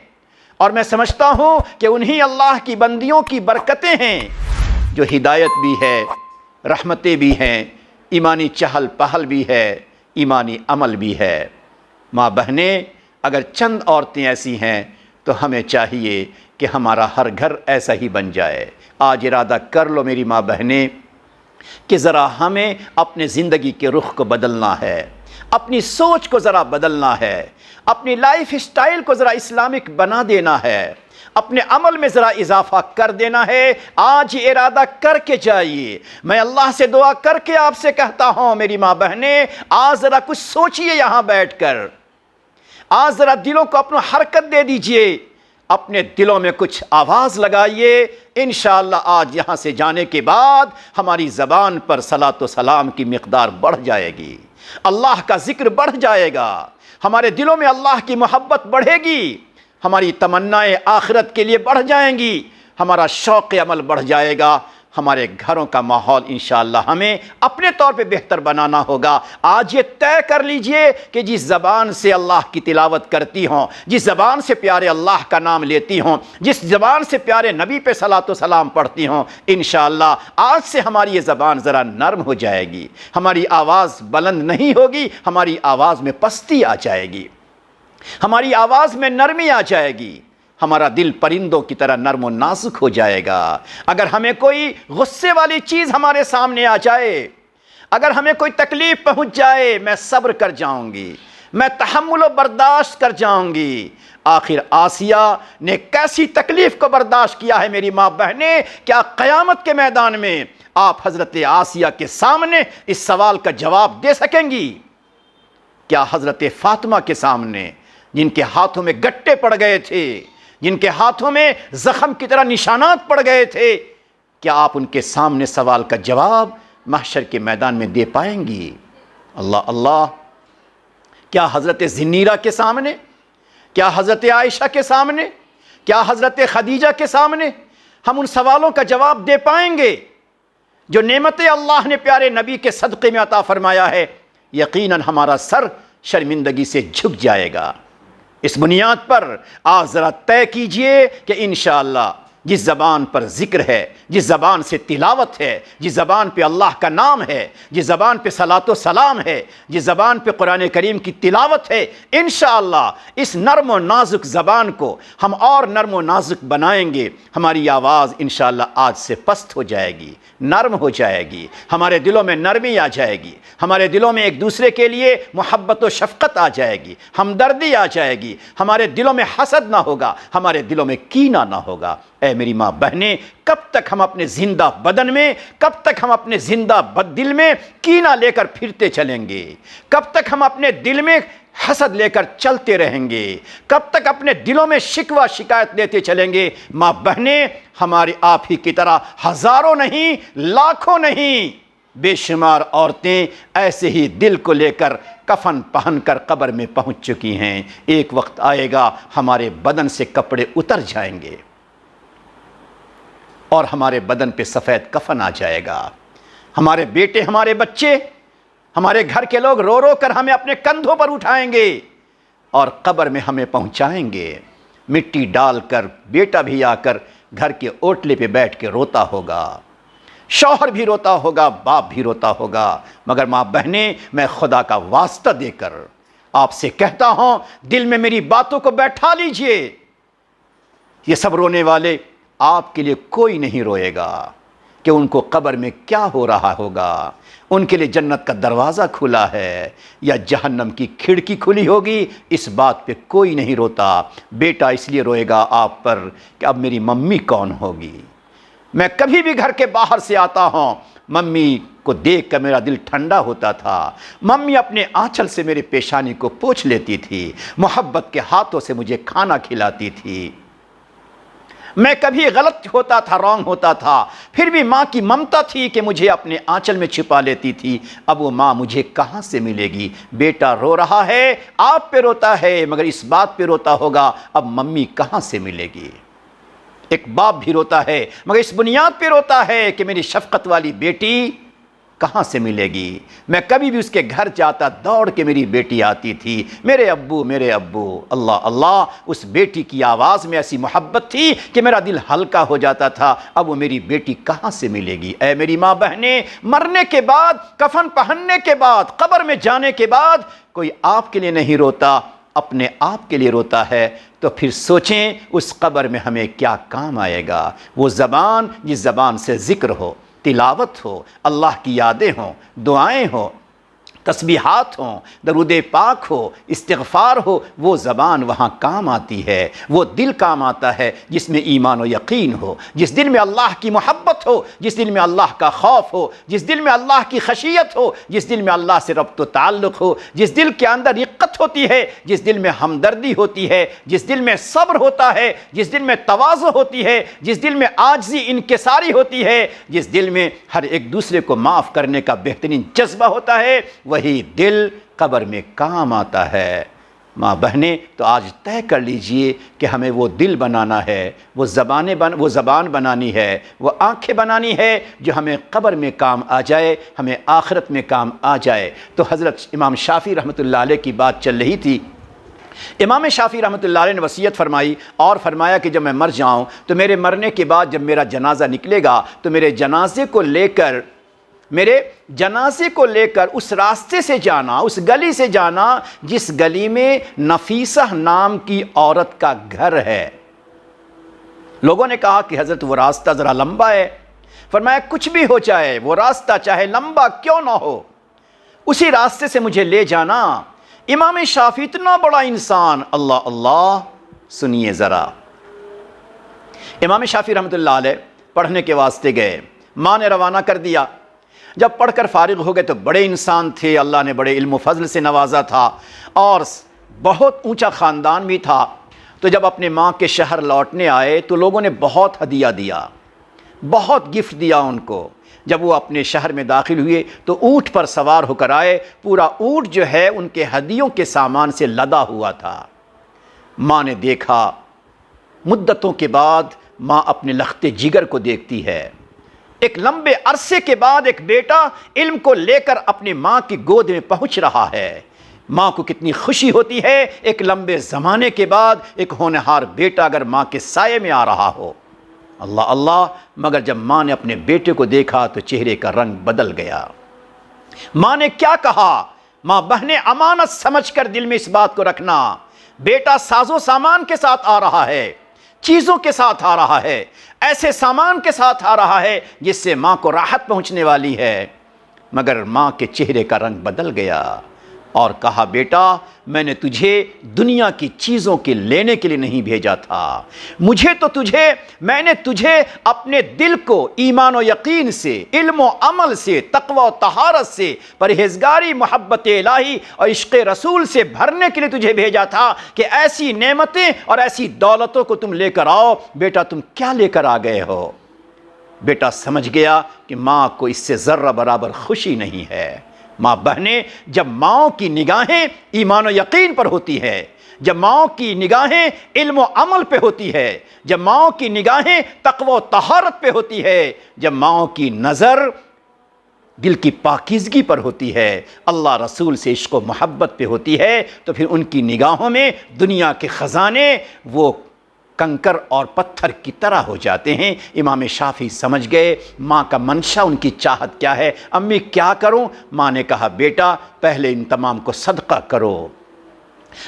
اور میں سمجھتا ہوں کہ انہی اللہ کی بندیوں کی برکتیں ہیں جو ہدایت بھی ہے، رحمتیں بھی ہیں، ایمانی چہل پہل بھی ہے، ایمانی عمل بھی ہے۔ ماں بہنیں، اگر چند عورتیں ایسی ہیں تو ہمیں چاہیے کہ ہمارا ہر گھر ایسا ہی بن جائے۔ آج ارادہ کر لو میری ماں بہنیں کہ ذرا ہمیں اپنے زندگی کے رخ کو بدلنا ہے، اپنی سوچ کو ذرا بدلنا ہے، اپنی لائف سٹائل کو ذرا اسلامک بنا دینا ہے، اپنے عمل میں ذرا اضافہ کر دینا ہے۔ آج یہ ارادہ کر کے جائیے۔ میں اللہ سے دعا کر کے آپ سے کہتا ہوں میری ماں بہنیں، آج ذرا کچھ سوچئے یہاں بیٹھ کر، آج ذرا دلوں کو اپنا حرکت دے دیجئے، اپنے دلوں میں کچھ آواز لگائیے۔ انشاءاللہ آج یہاں سے جانے کے بعد ہماری زبان پر صلاۃ و سلام کی مقدار بڑھ جائے گی، اللہ کا ذکر بڑھ جائے گا، ہمارے دلوں میں اللہ کی محبت بڑھے گی، ہماری تمنائیں آخرت کے لیے بڑھ جائیں گی، ہمارا شوق عمل بڑھ جائے گا، ہمارے گھروں کا ماحول انشاءاللہ ہمیں اپنے طور پہ بہتر بنانا ہوگا۔ آج یہ طے کر لیجئے کہ جس زبان سے اللہ کی تلاوت کرتی ہوں، جس زبان سے پیارے اللہ کا نام لیتی ہوں، جس زبان سے پیارے نبی پہ صلاۃ و سلام پڑھتی ہوں، انشاءاللہ آج سے ہماری یہ زبان ذرا نرم ہو جائے گی، ہماری آواز بلند نہیں ہوگی، ہماری آواز میں پستی آ جائے گی، ہماری آواز میں نرمی آ جائے گی، ہمارا دل پرندوں کی طرح نرم و نازک ہو جائے گا۔ اگر ہمیں کوئی غصے والی چیز ہمارے سامنے آ جائے، اگر ہمیں کوئی تکلیف پہنچ جائے، میں صبر کر جاؤں گی، میں تحمل و برداشت کر جاؤں گی۔ آخر آسیہ نے کیسی تکلیف کو برداشت کیا ہے میری ماں بہنیں، کیا قیامت کے میدان میں آپ حضرت آسیہ کے سامنے اس سوال کا جواب دے سکیں گی؟ کیا حضرت فاطمہ کے سامنے، جن کے ہاتھوں میں گٹے پڑ گئے تھے، جن کے ہاتھوں میں زخم کی طرح نشانات پڑ گئے تھے، کیا آپ ان کے سامنے سوال کا جواب محشر کے میدان میں دے پائیں گی؟ اللہ اللہ! کیا حضرت زنیرہ کے سامنے، کیا حضرت عائشہ کے سامنے، کیا حضرت خدیجہ کے سامنے ہم ان سوالوں کا جواب دے پائیں گے جو نعمتیں اللہ نے پیارے نبی کے صدقے میں عطا فرمایا ہے؟ یقیناً ہمارا سر شرمندگی سے جھک جائے گا۔ اس بنیاد پر آج ذرا طے کیجئے کہ انشاءاللہ جس زبان پر ذکر ہے، جس زبان سے تلاوت ہے، جس زبان پہ اللہ کا نام ہے، جس زبان پہ صلاۃ و سلام ہے، جس زبان پہ قرآن کریم کی تلاوت ہے، انشاءاللہ اس نرم و نازک زبان کو ہم اور نرم و نازک بنائیں گے۔ ہماری آواز انشاءاللہ آج سے پست ہو جائے گی، نرم ہو جائے گی، ہمارے دلوں میں نرمی آ جائے گی، ہمارے دلوں میں ایک دوسرے کے لیے محبت و شفقت آ جائے گی، ہمدردی آ جائے گی، ہمارے دلوں میں حسد نہ ہوگا، ہمارے دلوں میں کینہ نہ ہوگا۔ اے میری ماں بہنیں، کب تک ہم اپنے زندہ بدن میں، کب تک ہم اپنے زندہ دل میں کینہ لے کر پھرتے چلیں گے؟ کب تک ہم اپنے دل میں حسد لے کر چلتے رہیں گے؟ کب تک اپنے دلوں میں شکوہ شکایت لیتے چلیں گے؟ ماں بہنیں، ہماری آپ ہی کی طرح ہزاروں نہیں، لاکھوں نہیں، بے شمار عورتیں ایسے ہی دل کو لے کر کفن پہن کر قبر میں پہنچ چکی ہیں۔ ایک وقت آئے گا ہمارے بدن سے کپڑے اتر جائیں گے اور ہمارے بدن پہ سفید کفن آ جائے گا۔ ہمارے بیٹے، ہمارے بچے، ہمارے گھر کے لوگ رو رو کر ہمیں اپنے کندھوں پر اٹھائیں گے اور قبر میں ہمیں پہنچائیں گے۔ مٹی ڈال کر بیٹا بھی آ کر گھر کے اوٹلے پہ بیٹھ کے روتا ہوگا، شوہر بھی روتا ہوگا، باپ بھی روتا ہوگا، مگر ماں بہنیں، میں خدا کا واسطہ دے کر آپ سے کہتا ہوں، دل میں میری باتوں کو بیٹھا لیجئے۔ یہ سب رونے والے، آپ کے لیے کوئی نہیں روئے گا کہ ان کو قبر میں کیا ہو رہا ہوگا۔ ان کے لیے جنت کا دروازہ کھلا ہے یا جہنم کی کھڑکی کھلی ہوگی، اس بات پہ کوئی نہیں روتا۔ بیٹا اس لیے روئے گا آپ پر کہ اب میری ممی کون ہوگی۔ میں کبھی بھی گھر کے باہر سے آتا ہوں، ممی کو دیکھ کر میرا دل ٹھنڈا ہوتا تھا۔ ممی اپنے آنچل سے میرے پیشانی کو پوچھ لیتی تھی، محبت کے ہاتھوں سے مجھے کھانا کھلاتی تھی۔ میں کبھی غلط ہوتا تھا، رانگ ہوتا تھا، پھر بھی ماں کی ممتا تھی کہ مجھے اپنے آنچل میں چھپا لیتی تھی۔ اب وہ ماں مجھے کہاں سے ملے گی؟ بیٹا رو رہا ہے، آپ پہ روتا ہے، مگر اس بات پہ روتا ہوگا اب ممی کہاں سے ملے گی۔ ایک باپ بھی روتا ہے، مگر اس بنیاد پہ روتا ہے کہ میری شفقت والی بیٹی کہاں سے ملے گی۔ میں کبھی بھی اس کے گھر جاتا، دوڑ کے میری بیٹی آتی تھی، میرے ابو، میرے ابو۔ اللہ اللہ، اس بیٹی کی آواز میں ایسی محبت تھی کہ میرا دل ہلکا ہو جاتا تھا۔ اب وہ میری بیٹی کہاں سے ملے گی؟ اے میری ماں بہنیں، مرنے کے بعد، کفن پہننے کے بعد، قبر میں جانے کے بعد کوئی آپ کے لیے نہیں روتا، اپنے آپ کے لیے روتا ہے، تو پھر سوچیں اس قبر میں ہمیں کیا کام آئے گا۔ وہ زبان جس زبان سے ذکر ہو، تلاوت ہو، اللہ کی یادیں ہوں، دعائیں ہوں، تسبیحات ہوں، درود پاک ہو، استغفار ہو، وہ زبان وہاں کام آتی ہے۔ وہ دل کام آتا ہے جس میں ایمان و یقین ہو، جس دل میں اللہ کی محبت ہو، جس دل میں اللہ کا خوف ہو، جس دل میں اللہ کی خشیت ہو، جس دل میں اللہ سے ربط و تعلق ہو، جس دل کے اندر رقت ہوتی ہے، جس دل میں ہمدردی ہوتی ہے، جس دل میں صبر ہوتا ہے، جس دل میں تواضع ہوتی ہے، جس دل میں عاجزی انکساری ہوتی ہے، جس دل میں ہر ایک دوسرے کو معاف کرنے کا بہترین جذبہ ہوتا ہے، وہی دل قبر میں کام آتا ہے۔ ماں بہنیں، تو آج طے کر لیجئے کہ ہمیں وہ دل بنانا ہے، وہ زبان بنانی ہے، وہ آنکھیں بنانی ہے جو ہمیں قبر میں کام آ جائے، ہمیں آخرت میں کام آ جائے۔ تو حضرت امام شافعی رحمۃ اللہ علیہ کی بات چل رہی تھی۔ امام شافعی رحمۃ اللہ علیہ نے وصیت فرمائی اور فرمایا کہ جب میں مر جاؤں تو میرے مرنے کے بعد جب میرا جنازہ نکلے گا تو میرے جنازے کو لے کر اس راستے سے جانا، اس گلی سے جانا جس گلی میں نفیسہ نام کی عورت کا گھر ہے۔ لوگوں نے کہا کہ حضرت وہ راستہ ذرا لمبا ہے۔ فرمایا کچھ بھی ہو جائے، وہ راستہ چاہے لمبا کیوں نہ ہو، اسی راستے سے مجھے لے جانا۔ امام شافعی اتنا بڑا انسان، اللہ اللہ، سنیے ذرا۔ امام شافعی رحمۃ اللہ علیہ پڑھنے کے واسطے گئے، ماں نے روانہ کر دیا۔ جب پڑھ کر فارغ ہو گئے تو بڑے انسان تھے، اللہ نے بڑے علم و فضل سے نوازا تھا اور بہت اونچا خاندان بھی تھا۔ تو جب اپنے ماں کے شہر لوٹنے آئے تو لوگوں نے بہت ہدیہ دیا، بہت گفٹ دیا ان کو۔ جب وہ اپنے شہر میں داخل ہوئے تو اونٹ پر سوار ہو کر آئے، پورا اونٹ جو ہے ان کے ہدیوں کے سامان سے لدا ہوا تھا۔ ماں نے دیکھا، مدتوں کے بعد ماں اپنے لخت جگر کو دیکھتی ہے۔ ایک لمبے عرصے کے بعد ایک بیٹا علم کو لے کر اپنی ماں کی گود میں پہنچ رہا ہے۔ ماں کو کتنی خوشی ہوتی ہے، ایک لمبے زمانے کے بعد ایک ہونہار بیٹا اگر ماں کے سائے میں آ رہا ہو۔ اللہ اللہ، مگر جب ماں نے اپنے بیٹے کو دیکھا تو چہرے کا رنگ بدل گیا۔ ماں نے کیا کہا؟ ماں بہنیں امانت سمجھ کر دل میں اس بات کو رکھنا، بیٹا ساز و سامان کے ساتھ آ رہا ہے، چیزوں کے ساتھ آ رہا ہے، ایسے سامان کے ساتھ آ رہا ہے جس سے ماں کو راحت پہنچنے والی ہے۔ مگر ماں کے چہرے کا رنگ بدل گیا اور کہا بیٹا میں نے تجھے دنیا کی چیزوں کے لینے کے لیے نہیں بھیجا تھا، میں نے تجھے اپنے دل کو ایمان و یقین سے، علم و عمل سے، تقوی و طہارت سے، پرہیزگاری، محبت الہی اور عشق رسول سے بھرنے کے لیے تجھے بھیجا تھا کہ ایسی نعمتیں اور ایسی دولتوں کو تم لے کر آؤ۔ بیٹا تم کیا لے کر آ گئے ہو؟ بیٹا سمجھ گیا کہ ماں کو اس سے ذرہ برابر خوشی نہیں ہے۔ ماں بہنیں، جب ماؤں کی نگاہیں ایمان و یقین پر ہوتی ہے، جب ماؤں کی نگاہیں علم و عمل پہ ہوتی ہے، جب ماؤں کی نگاہیں تقوی و طہارت پہ ہوتی ہے، جب ماؤں کی نظر دل کی پاکیزگی پر ہوتی ہے، اللہ رسول سے عشق و محبت پہ ہوتی ہے، تو پھر ان کی نگاہوں میں دنیا کے خزانے وہ کنکر اور پتھر کی طرح ہو جاتے ہیں۔ امام شافعی سمجھ گئے ماں کا منشا، ان کی چاہت کیا ہے۔ امی کیا کروں؟ ماں نے کہا بیٹا پہلے ان تمام کو صدقہ کرو،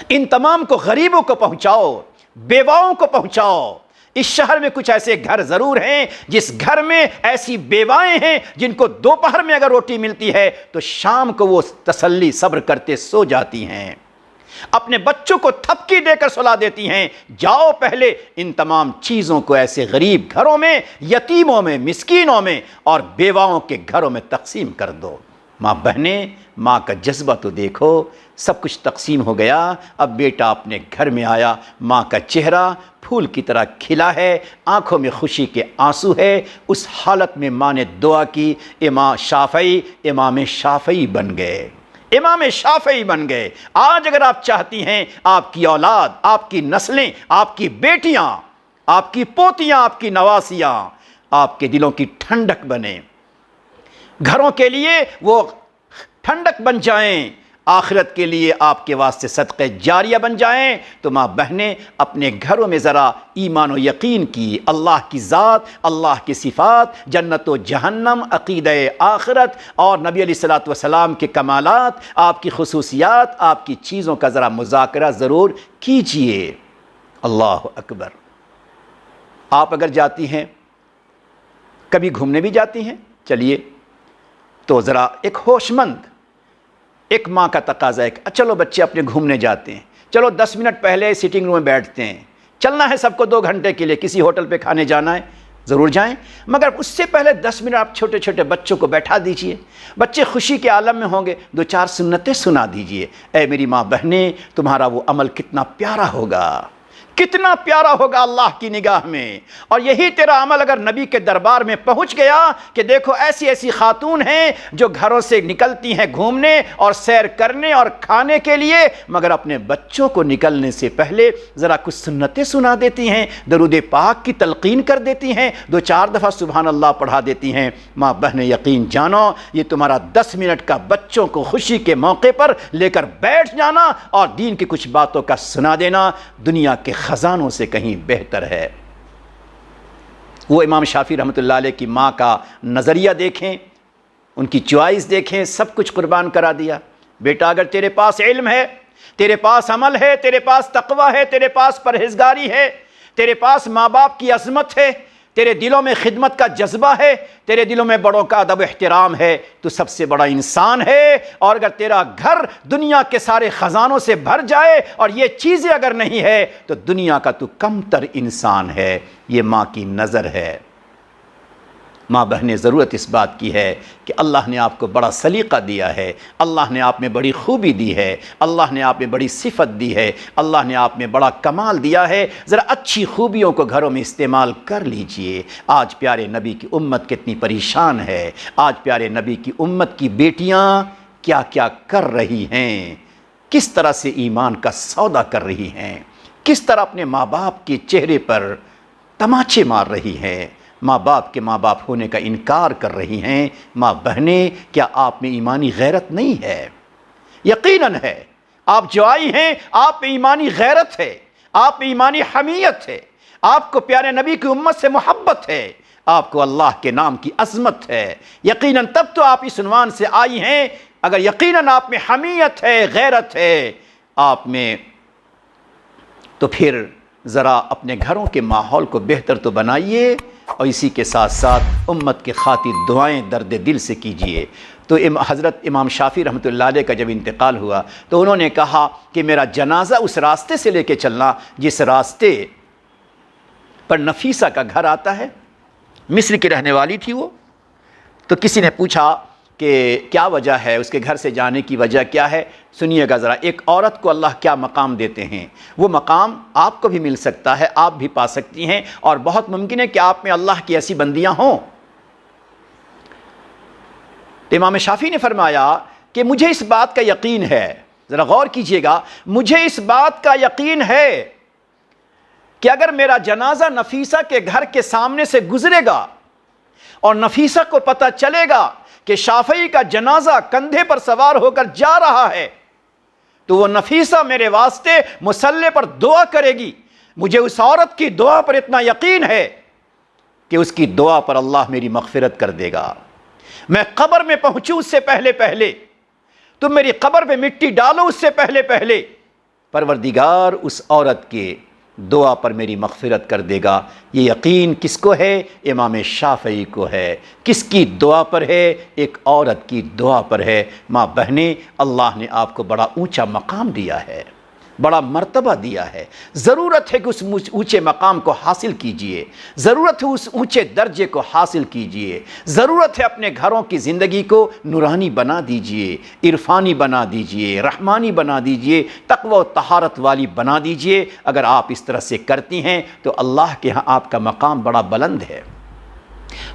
ان تمام کو غریبوں کو پہنچاؤ، بیواؤں کو پہنچاؤ۔ اس شہر میں کچھ ایسے گھر ضرور ہیں جس گھر میں ایسی بیوائیں ہیں جن کو دوپہر میں اگر روٹی ملتی ہے تو شام کو وہ تسلی صبر کرتے سو جاتی ہیں، اپنے بچوں کو تھپکی دے کر سلا دیتی ہیں۔ جاؤ پہلے ان تمام چیزوں کو ایسے غریب گھروں میں، یتیموں میں، مسکینوں میں اور بیواؤں کے گھروں میں تقسیم کر دو۔ ماں بہنیں، ماں کا جذبہ تو دیکھو، سب کچھ تقسیم ہو گیا، اب بیٹا اپنے گھر میں آیا، ماں کا چہرہ پھول کی طرح کھلا ہے، آنکھوں میں خوشی کے آنسو ہے۔ اس حالت میں ماں نے دعا کی، امام شافعی بن گئے، امام شافعی بن گئے۔ آج اگر آپ چاہتی ہیں آپ کی اولاد، آپ کی نسلیں، آپ کی بیٹیاں، آپ کی پوتیاں، آپ کی نواسیاں آپ کے دلوں کی ٹھنڈک بنیں، گھروں کے لیے وہ ٹھنڈک بن جائیں، آخرت کے لیے آپ کے واسطے صدقہ جاریہ بن جائیں، تو ماں بہنیں اپنے گھروں میں ذرا ایمان و یقین کی، اللہ کی ذات، اللہ کی صفات، جنت و جہنم، عقیدہ آخرت اور نبی علیہ الصلوۃ والسلام کے کمالات، آپ کی خصوصیات، آپ کی چیزوں کا ذرا مذاکرہ ضرور کیجئے۔ اللہ اکبر۔ آپ اگر جاتی ہیں، کبھی گھومنے بھی جاتی ہیں، چلیے تو ذرا ایک ہوش مند ایک ماں کا تقاضا ہے کہ چلو بچے اپنے گھومنے جاتے ہیں، چلو 10 منٹ پہلے سیٹنگ روم میں بیٹھتے ہیں، چلنا ہے سب کو 2 گھنٹے کے لیے، کسی ہوٹل پہ کھانے جانا ہے ضرور جائیں، مگر اس سے پہلے 10 منٹ آپ چھوٹے چھوٹے بچوں کو بیٹھا دیجئے، بچے خوشی کے عالم میں ہوں گے، 2-4 سنتیں سنا دیجئے۔ اے میری ماں بہنیں، تمہارا وہ عمل کتنا پیارا ہوگا، کتنا پیارا ہوگا اللہ کی نگاہ میں۔ اور یہی تیرا عمل اگر نبی کے دربار میں پہنچ گیا کہ دیکھو ایسی ایسی خاتون ہیں جو گھروں سے نکلتی ہیں گھومنے اور سیر کرنے اور کھانے کے لیے، مگر اپنے بچوں کو نکلنے سے پہلے ذرا کچھ سنتیں سنا دیتی ہیں، درود پاک کی تلقین کر دیتی ہیں، 2-4 دفعہ سبحان اللہ پڑھا دیتی ہیں۔ ماں بہن یقین جانو یہ تمہارا 10 منٹ کا بچوں کو خوشی کے موقع پر لے کر بیٹھ جانا اور دین کی کچھ باتوں کا سنا دینا دنیا کے خزانوں سے کہیں بہتر ہے۔ وہ امام شافعی رحمۃ اللہ علیہ کی ماں کا نظریہ دیکھیں، ان کی چوائس دیکھیں، سب کچھ قربان کرا دیا۔ بیٹا اگر تیرے پاس علم ہے، تیرے پاس عمل ہے، تیرے پاس تقوی ہے، تیرے پاس پرہیزگاری ہے، تیرے پاس ماں باپ کی عظمت ہے، تیرے دلوں میں خدمت کا جذبہ ہے، تیرے دلوں میں بڑوں کا ادب و احترام ہے، تو سب سے بڑا انسان ہے۔ اور اگر تیرا گھر دنیا کے سارے خزانوں سے بھر جائے اور یہ چیزیں اگر نہیں ہے تو دنیا کا تو کم تر انسان ہے۔ یہ ماں کی نظر ہے۔ ماں بہنیں ضرورت اس بات کی ہے کہ اللہ نے آپ کو بڑا سلیقہ دیا ہے، اللہ نے آپ میں بڑی خوبی دی ہے، اللہ نے آپ میں بڑی صفت دی ہے، اللہ نے آپ میں بڑا کمال دیا ہے، ذرا اچھی خوبیوں کو گھروں میں استعمال کر لیجئے۔ آج پیارے نبی کی امت کتنی پریشان ہے، آج پیارے نبی کی امت کی بیٹیاں کیا کیا کر رہی ہیں، کس طرح سے ایمان کا سودا کر رہی ہیں، کس طرح اپنے ماں باپ کے چہرے پر تماچے مار رہی ہیں، ماں باپ کے ماں باپ ہونے کا انکار کر رہی ہیں۔ ماں بہنیں، کیا آپ میں ایمانی غیرت نہیں ہے؟ یقیناً ہے۔ آپ جو آئی ہیں آپ میں ایمانی غیرت ہے، آپ میں ایمانی حمیت ہے، آپ کو پیارے نبی کی امت سے محبت ہے، آپ کو اللہ کے نام کی عظمت ہے، یقیناً تب تو آپ اس عنوان سے آئی ہیں۔ اگر یقیناً آپ میں حمیت ہے، غیرت ہے آپ میں، تو پھر ذرا اپنے گھروں کے ماحول کو بہتر تو بنائیے، اور اسی کے ساتھ ساتھ امت کے خاطر دعائیں درد دل سے کیجیے۔ تو حضرت امام شافعی رحمۃ اللہ علیہ کا جب انتقال ہوا تو انہوں نے کہا کہ میرا جنازہ اس راستے سے لے کے چلنا جس راستے پر نفیسہ کا گھر آتا ہے۔ مصر کی رہنے والی تھی وہ، تو کسی نے پوچھا کہ کیا وجہ ہے اس کے گھر سے جانے کی وجہ کیا ہے؟ سنیے گا ذرا، ایک عورت کو اللہ کیا مقام دیتے ہیں، وہ مقام آپ کو بھی مل سکتا ہے، آپ بھی پا سکتی ہیں، اور بہت ممکن ہے کہ آپ میں اللہ کی ایسی بندیاں ہوں۔ تو امام شافعی نے فرمایا کہ مجھے اس بات کا یقین ہے، ذرا غور کیجئے گا، مجھے اس بات کا یقین ہے کہ اگر میرا جنازہ نفیسہ کے گھر کے سامنے سے گزرے گا اور نفیسہ کو پتہ چلے گا کہ شافعی کا جنازہ کندھے پر سوار ہو کر جا رہا ہے، تو وہ نفیسہ میرے واسطے مصلی پر دعا کرے گی۔ مجھے اس عورت کی دعا پر اتنا یقین ہے کہ اس کی دعا پر اللہ میری مغفرت کر دے گا۔ میں قبر میں پہنچوں اس سے پہلے پہلے، تم میری قبر پہ مٹی ڈالو اس سے پہلے پہلے، پروردگار اس عورت کے دعا پر میری مغفرت کر دے گا۔ یہ یقین کس کو ہے؟ امام شافعی کو ہے۔ کس کی دعا پر ہے؟ ایک عورت کی دعا پر ہے۔ ماں بہنیں، اللہ نے آپ کو بڑا اونچا مقام دیا ہے، بڑا مرتبہ دیا ہے، ضرورت ہے کہ اس اونچے مقام کو حاصل کیجئے، ضرورت ہے اس اونچے درجے کو حاصل کیجئے، ضرورت ہے اپنے گھروں کی زندگی کو نورانی بنا دیجئے، عرفانی بنا دیجئے، رحمانی بنا دیجئے، تقوی و طہارت والی بنا دیجئے۔ اگر آپ اس طرح سے کرتی ہیں تو اللہ کے ہاں آپ کا مقام بڑا بلند ہے۔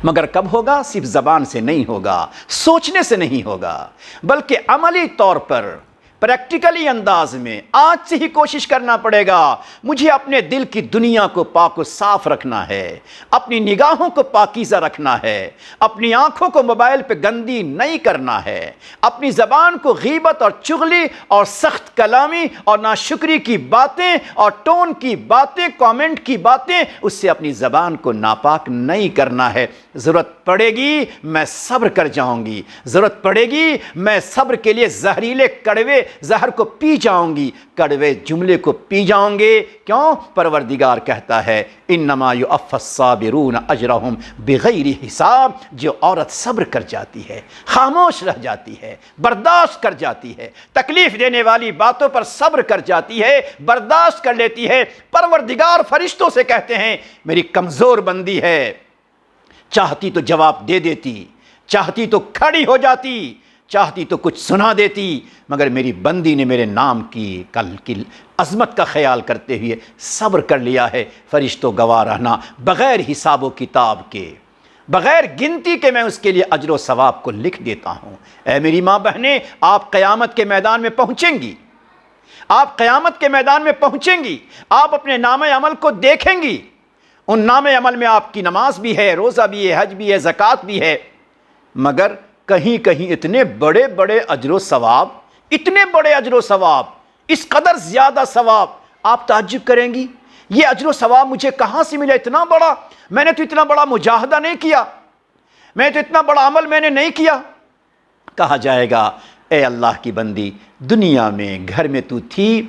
مگر کب ہوگا؟ صرف زبان سے نہیں ہوگا، سوچنے سے نہیں ہوگا، بلکہ عملی طور پر پریکٹیکلی انداز میں آج سے ہی کوشش کرنا پڑے گا۔ مجھے اپنے دل کی دنیا کو پاک و صاف رکھنا ہے، اپنی نگاہوں کو پاکیزہ رکھنا ہے، اپنی آنکھوں کو موبائل پہ گندی نہیں کرنا ہے، اپنی زبان کو غیبت اور چغلی اور سخت کلامی اور ناشکری کی باتیں اور ٹون کی باتیں، کامنٹ کی باتیں، اس سے اپنی زبان کو ناپاک نہیں کرنا ہے۔ ضرورت پڑے گی میں صبر کر جاؤں گی، ضرورت پڑے گی میں صبر کے لیے زہریلے کڑوے زہر کو پی جاؤں گی، کڑوے جملے کو پی جاؤں گے۔ کیوں؟ پروردگار کہتا ہے انما یوفی الصابرون اجرہم بغیر حساب۔ جو عورت صبر کر جاتی ہے، خاموش رہ جاتی ہے، برداشت کر جاتی ہے، تکلیف دینے والی باتوں پر صبر کر جاتی ہے، برداشت کر لیتی ہے، پروردگار فرشتوں سے کہتے ہیں میری کمزور بندی ہے، چاہتی تو جواب دے دیتی، چاہتی تو کھڑی ہو جاتی، چاہتی تو کچھ سنا دیتی، مگر میری بندی نے میرے نام کی کل کی عظمت کا خیال کرتے ہوئے صبر کر لیا ہے۔ فرشتوں گواہ رہنا، بغیر حساب و کتاب کے، بغیر گنتی کے میں اس کے لیے اجر و ثواب کو لکھ دیتا ہوں۔ اے میری ماں بہنیں، آپ قیامت کے میدان میں پہنچیں گی، آپ قیامت کے میدان میں پہنچیں گی، آپ اپنے نام عمل کو دیکھیں گی۔ ان نام عمل میں آپ کی نماز بھی ہے، روزہ بھی ہے، حج بھی ہے، زکوٰۃ بھی ہے، مگر کہیں کہیں اتنے بڑے بڑے اجر و ثواب، اتنے بڑے اجر و ثواب، اس قدر زیادہ ثواب، آپ تعجب کریں گی یہ اجر و ثواب مجھے کہاں سے ملا اتنا بڑا؟ میں نے تو اتنا بڑا مجاہدہ نہیں کیا، میں تو اتنا بڑا عمل میں نے نہیں کیا۔ کہا جائے گا اے اللہ کی بندی، دنیا میں گھر میں تو تھی،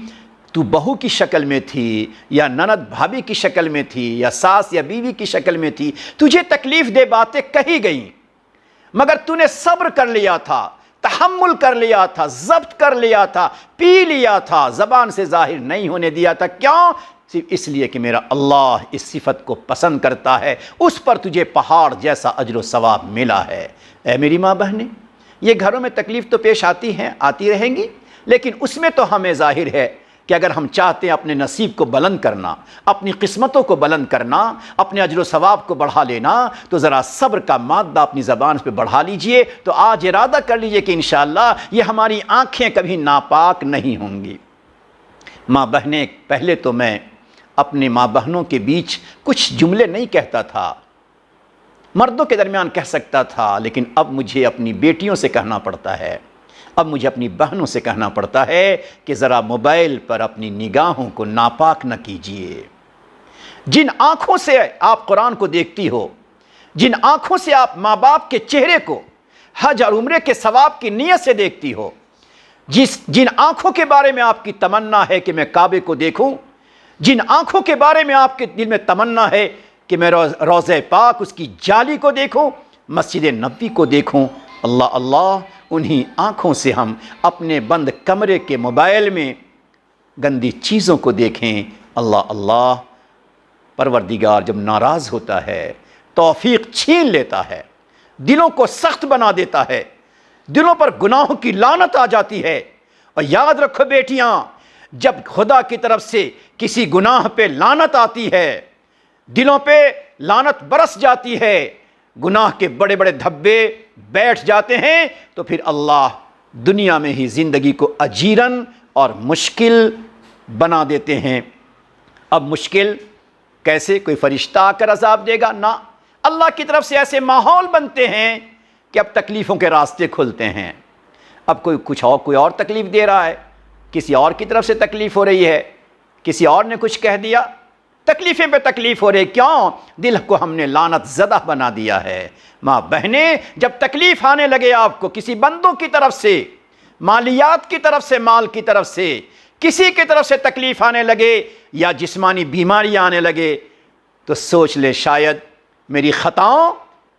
تو بہو کی شکل میں تھی یا نند بھابھی کی شکل میں تھی یا ساس یا بیوی کی شکل میں تھی، تجھے تکلیف دہ باتیں کہی گئیں، مگر تو نے صبر کر لیا تھا، تحمل کر لیا تھا، ضبط کر لیا تھا، پی لیا تھا، زبان سے ظاہر نہیں ہونے دیا تھا۔ کیوں؟ صرف اس لیے کہ میرا اللہ اس صفت کو پسند کرتا ہے، اس پر تجھے پہاڑ جیسا اجر و ثواب ملا ہے۔ اے میری ماں بہنیں، یہ گھروں میں تکلیف تو پیش آتی ہیں، آتی رہیں گی، لیکن اس میں تو ہمیں ظاہر ہے کہ اگر ہم چاہتے ہیں اپنے نصیب کو بلند کرنا، اپنی قسمتوں کو بلند کرنا، اپنے اجر و ثواب کو بڑھا لینا، تو ذرا صبر کا مادہ اپنی زبان پہ بڑھا لیجئے۔ تو آج ارادہ کر لیجئے کہ انشاءاللہ یہ ہماری آنکھیں کبھی ناپاک نہیں ہوں گی۔ ماں بہنیں، پہلے تو میں اپنے ماں بہنوں کے بیچ کچھ جملے نہیں کہتا تھا، مردوں کے درمیان کہہ سکتا تھا، لیکن اب مجھے اپنی بیٹیوں سے کہنا پڑتا ہے، اب مجھے اپنی بہنوں سے کہنا پڑتا ہے کہ ذرا موبائل پر اپنی نگاہوں کو ناپاک نہ کیجیے، جن آنکھوں سے آپ قرآن کو دیکھتی ہو، جن آنکھوں سے آپ ماں باپ کے چہرے کو حج اور عمرے کے ثواب کی نیت سے دیکھتی ہو، جن آنکھوں کے بارے میں آپ کی تمنا ہے کہ میں کعبے کو دیکھوں، جن آنکھوں کے بارے میں آپ کے دل میں تمنا ہے کہ میں روضہ پاک اس کی جالی کو دیکھوں، مسجد نبوی کو دیکھوں، اللہ اللہ انہی آنکھوں سے ہم اپنے بند کمرے کے موبائل میں گندی چیزوں کو دیکھیں۔ اللہ اللہ، پروردگار جب ناراض ہوتا ہے توفیق چھین لیتا ہے، دلوں کو سخت بنا دیتا ہے، دلوں پر گناہوں کی لعنت آ جاتی ہے۔ اور یاد رکھو بیٹیاں، جب خدا کی طرف سے کسی گناہ پہ لعنت آتی ہے، دلوں پہ لعنت برس جاتی ہے، گناہ کے بڑے بڑے دھبے بیٹھ جاتے ہیں، تو پھر اللہ دنیا میں ہی زندگی کو اجیرن اور مشکل بنا دیتے ہیں۔ اب مشکل کیسے؟ کوئی فرشتہ آ کر عذاب دے گا؟ نہ، اللہ کی طرف سے ایسے ماحول بنتے ہیں کہ اب تکلیفوں کے راستے کھلتے ہیں۔ اب کوئی اور تکلیف دے رہا ہے، کسی اور کی طرف سے تکلیف ہو رہی ہے، کسی اور نے کچھ کہہ دیا، تکلیفیں پہ تکلیف ہو رہی، کیوں؟ دل کو ہم نے لعنت زدہ بنا دیا ہے۔ ماں بہنیں، جب تکلیف آنے لگے آپ کو کسی بندوں کی طرف سے، مالیات کی طرف سے، مال کی طرف سے، کسی کی طرف سے تکلیف آنے لگے یا جسمانی بیماری آنے لگے، تو سوچ لے شاید میری خطاؤں،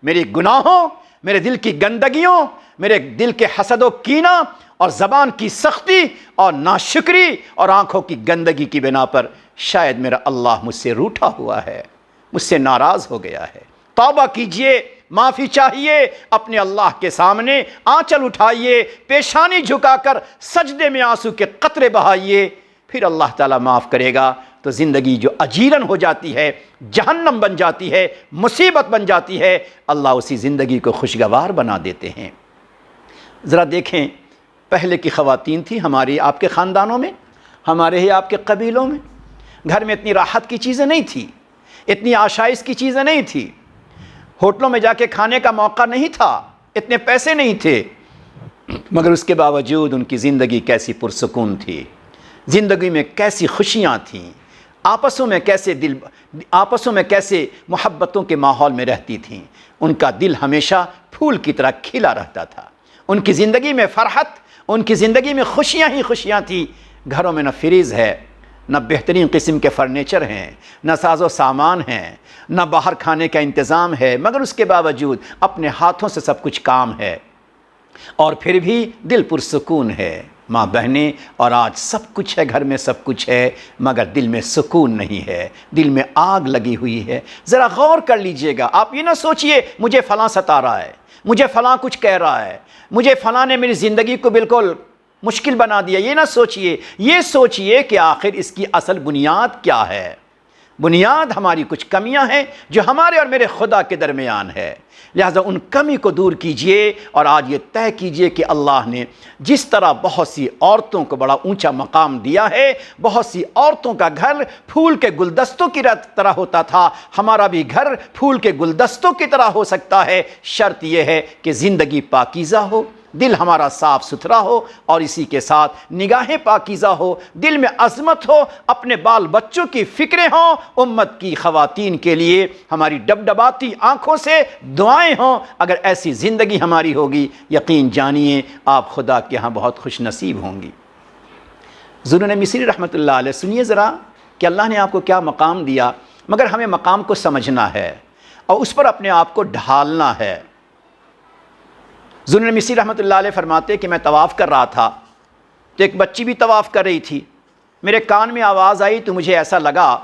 میری گناہوں، میرے دل کی گندگیوں، میرے دل کے حسد و کینہ اور زبان کی سختی اور ناشکری اور آنکھوں کی گندگی کی بنا پر شاید میرا اللہ مجھ سے روٹھا ہوا ہے، مجھ سے ناراض ہو گیا ہے۔ توبہ کیجئے، معافی چاہیے، اپنے اللہ کے سامنے آنچل اٹھائیے، پیشانی جھکا کر سجدے میں آنسو کے قطرے بہائیے، پھر اللہ تعالیٰ معاف کرے گا۔ تو زندگی جو اجیرن ہو جاتی ہے، جہنم بن جاتی ہے، مصیبت بن جاتی ہے، اللہ اسی زندگی کو خوشگوار بنا دیتے ہیں۔ ذرا دیکھیں، پہلے کی خواتین تھیں ہماری آپ کے خاندانوں میں، ہمارے ہی آپ کے قبیلوں میں، گھر میں اتنی راحت کی چیزیں نہیں تھی، اتنی آشائش کی چیزیں نہیں تھی، ہوٹلوں میں جا کے کھانے کا موقع نہیں تھا، اتنے پیسے نہیں تھے، مگر اس کے باوجود ان کی زندگی کیسی پرسکون تھی، زندگی میں کیسی خوشیاں تھیں، آپسوں میں کیسے محبتوں کے ماحول میں رہتی تھیں، ان کا دل ہمیشہ پھول کی طرح کھلا رہتا تھا، ان کی زندگی میں فرحت، ان کی زندگی میں خوشیاں ہی خوشیاں تھیں۔ گھروں میں نہ فریز ہے، نہ بہترین قسم کے فرنیچر ہیں، نہ ساز و سامان ہیں، نہ باہر کھانے کا انتظام ہے، مگر اس کے باوجود اپنے ہاتھوں سے سب کچھ کام ہے، اور پھر بھی دل پرسکون ہے۔ ماں بہنیں، اور آج سب کچھ ہے، گھر میں سب کچھ ہے، مگر دل میں سکون نہیں ہے، دل میں آگ لگی ہوئی ہے۔ ذرا غور کر لیجئے گا، آپ یہ نہ سوچئے مجھے فلاں ستا رہا ہے، مجھے فلاں کچھ کہہ رہا ہے، مجھے فلاں نے میری زندگی کو بالکل مشکل بنا دیا، یہ نہ سوچئے، یہ سوچئے کہ آخر اس کی اصل بنیاد کیا ہے۔ بنیاد ہماری کچھ کمیاں ہیں جو ہمارے اور میرے خدا کے درمیان ہے، لہذا ان کمی کو دور کیجئے، اور آج یہ طے کیجئے کہ اللہ نے جس طرح بہت سی عورتوں کو بڑا اونچا مقام دیا ہے، بہت سی عورتوں کا گھر پھول کے گلدستوں کی طرح ہوتا تھا، ہمارا بھی گھر پھول کے گلدستوں کی طرح ہو سکتا ہے، شرط یہ ہے کہ زندگی پاکیزہ ہو، دل ہمارا صاف ستھرا ہو، اور اسی کے ساتھ نگاہیں پاکیزہ ہو، دل میں عظمت ہو، اپنے بال بچوں کی فکریں ہوں، امت کی خواتین کے لیے ہماری ڈبڈباتی آنکھوں سے دعائیں ہوں۔ اگر ایسی زندگی ہماری ہوگی، یقین جانیے آپ خدا کے ہاں بہت خوش نصیب ہوں گی۔ ذوالنون مصری رحمۃ اللہ علیہ، سنیے ذرا کہ اللہ نے آپ کو کیا مقام دیا، مگر ہمیں مقام کو سمجھنا ہے اور اس پر اپنے آپ کو ڈھالنا ہے۔ ذوالنون مصری رحمۃ اللہ علیہ فرماتے کہ میں طواف کر رہا تھا تو ایک بچی بھی طواف کر رہی تھی، میرے کان میں آواز آئی تو مجھے ایسا لگا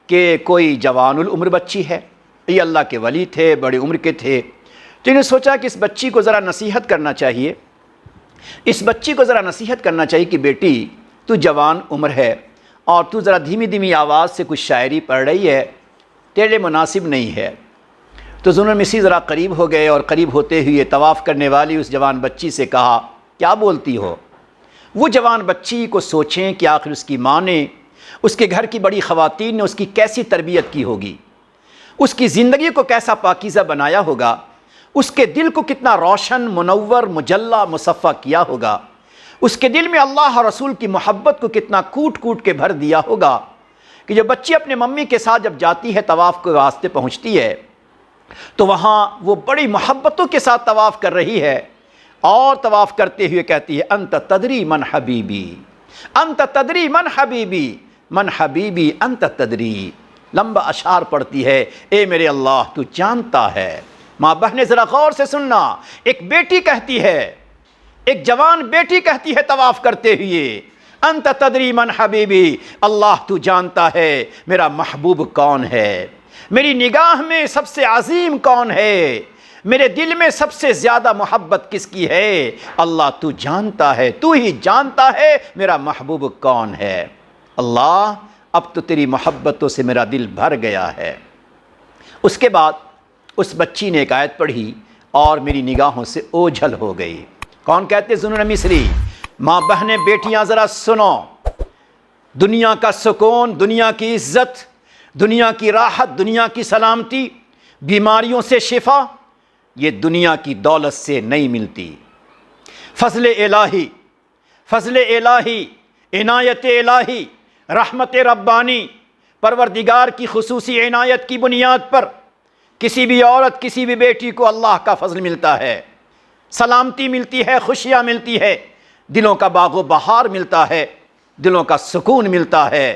کہ کوئی جوان العمر بچی ہے، یہ اللہ کے ولی تھے، بڑی عمر کے تھے، تو انہیں سوچا کہ اس بچی کو ذرا نصیحت کرنا چاہیے، اس بچی کو ذرا نصیحت کرنا چاہیے کہ بیٹی تو جوان عمر ہے اور تو ذرا دھیمی دھیمی آواز سے کچھ شاعری پڑھ رہی ہے، تیرے لیے مناسب نہیں ہے۔ تو ذوالنون مصری ذرا قریب ہو گئے اور قریب ہوتے ہوئے طواف کرنے والی اس جوان بچی سے کہا کیا بولتی ہو؟ وہ جوان بچی کو سوچیں کہ آخر اس کی ماں نے، اس کے گھر کی بڑی خواتین نے اس کی کیسی تربیت کی ہوگی، اس کی زندگی کو کیسا پاکیزہ بنایا ہوگا، اس کے دل کو کتنا روشن، منور، مجلہ، مصفہ کیا ہوگا، اس کے دل میں اللہ اور رسول کی محبت کو کتنا کوٹ کوٹ کے بھر دیا ہوگا۔ کہ جو بچی اپنے ممی کے ساتھ جب جاتی ہے طواف کے واسطے پہنچتی ہے تو وہاں وہ بڑی محبتوں کے ساتھ طواف کر رہی ہے اور طواف کرتے ہوئے کہتی ہے انت تدری من حبیبی، انت تدری من حبیبی، من حبیبی انت تدری، لمبا اشعار پڑھتی ہے، اے میرے اللہ تو جانتا ہے۔ ماں بہنیں ذرا غور سے سننا، ایک بیٹی کہتی ہے، ایک جوان بیٹی کہتی ہے طواف کرتے ہوئے انت تدری من حبیبی، اللہ تو جانتا ہے میرا محبوب کون ہے، میری نگاہ میں سب سے عظیم کون ہے، میرے دل میں سب سے زیادہ محبت کس کی ہے، اللہ تو جانتا ہے، تو ہی جانتا ہے میرا محبوب کون ہے۔ اللہ اب تو تیری محبتوں سے میرا دل بھر گیا ہے۔ اس کے بعد اس بچی نے ایک آیت پڑھی اور میری نگاہوں سے اوجھل ہو گئی۔ کون کہتے؟ ذوالنون مصری۔ ماں بہنیں بیٹیاں ذرا سنو، دنیا کا سکون، دنیا کی عزت، دنیا کی راحت، دنیا کی سلامتی، بیماریوں سے شفا یہ دنیا کی دولت سے نہیں ملتی۔ فضل الہی، فضل الہی، عنایت الہی، رحمت ربانی، پروردگار کی خصوصی عنایت کی بنیاد پر کسی بھی عورت، کسی بھی بیٹی کو اللہ کا فضل ملتا ہے، سلامتی ملتی ہے، خوشیاں ملتی ہے، دلوں کا باغ و بہار ملتا ہے، دلوں کا سکون ملتا ہے۔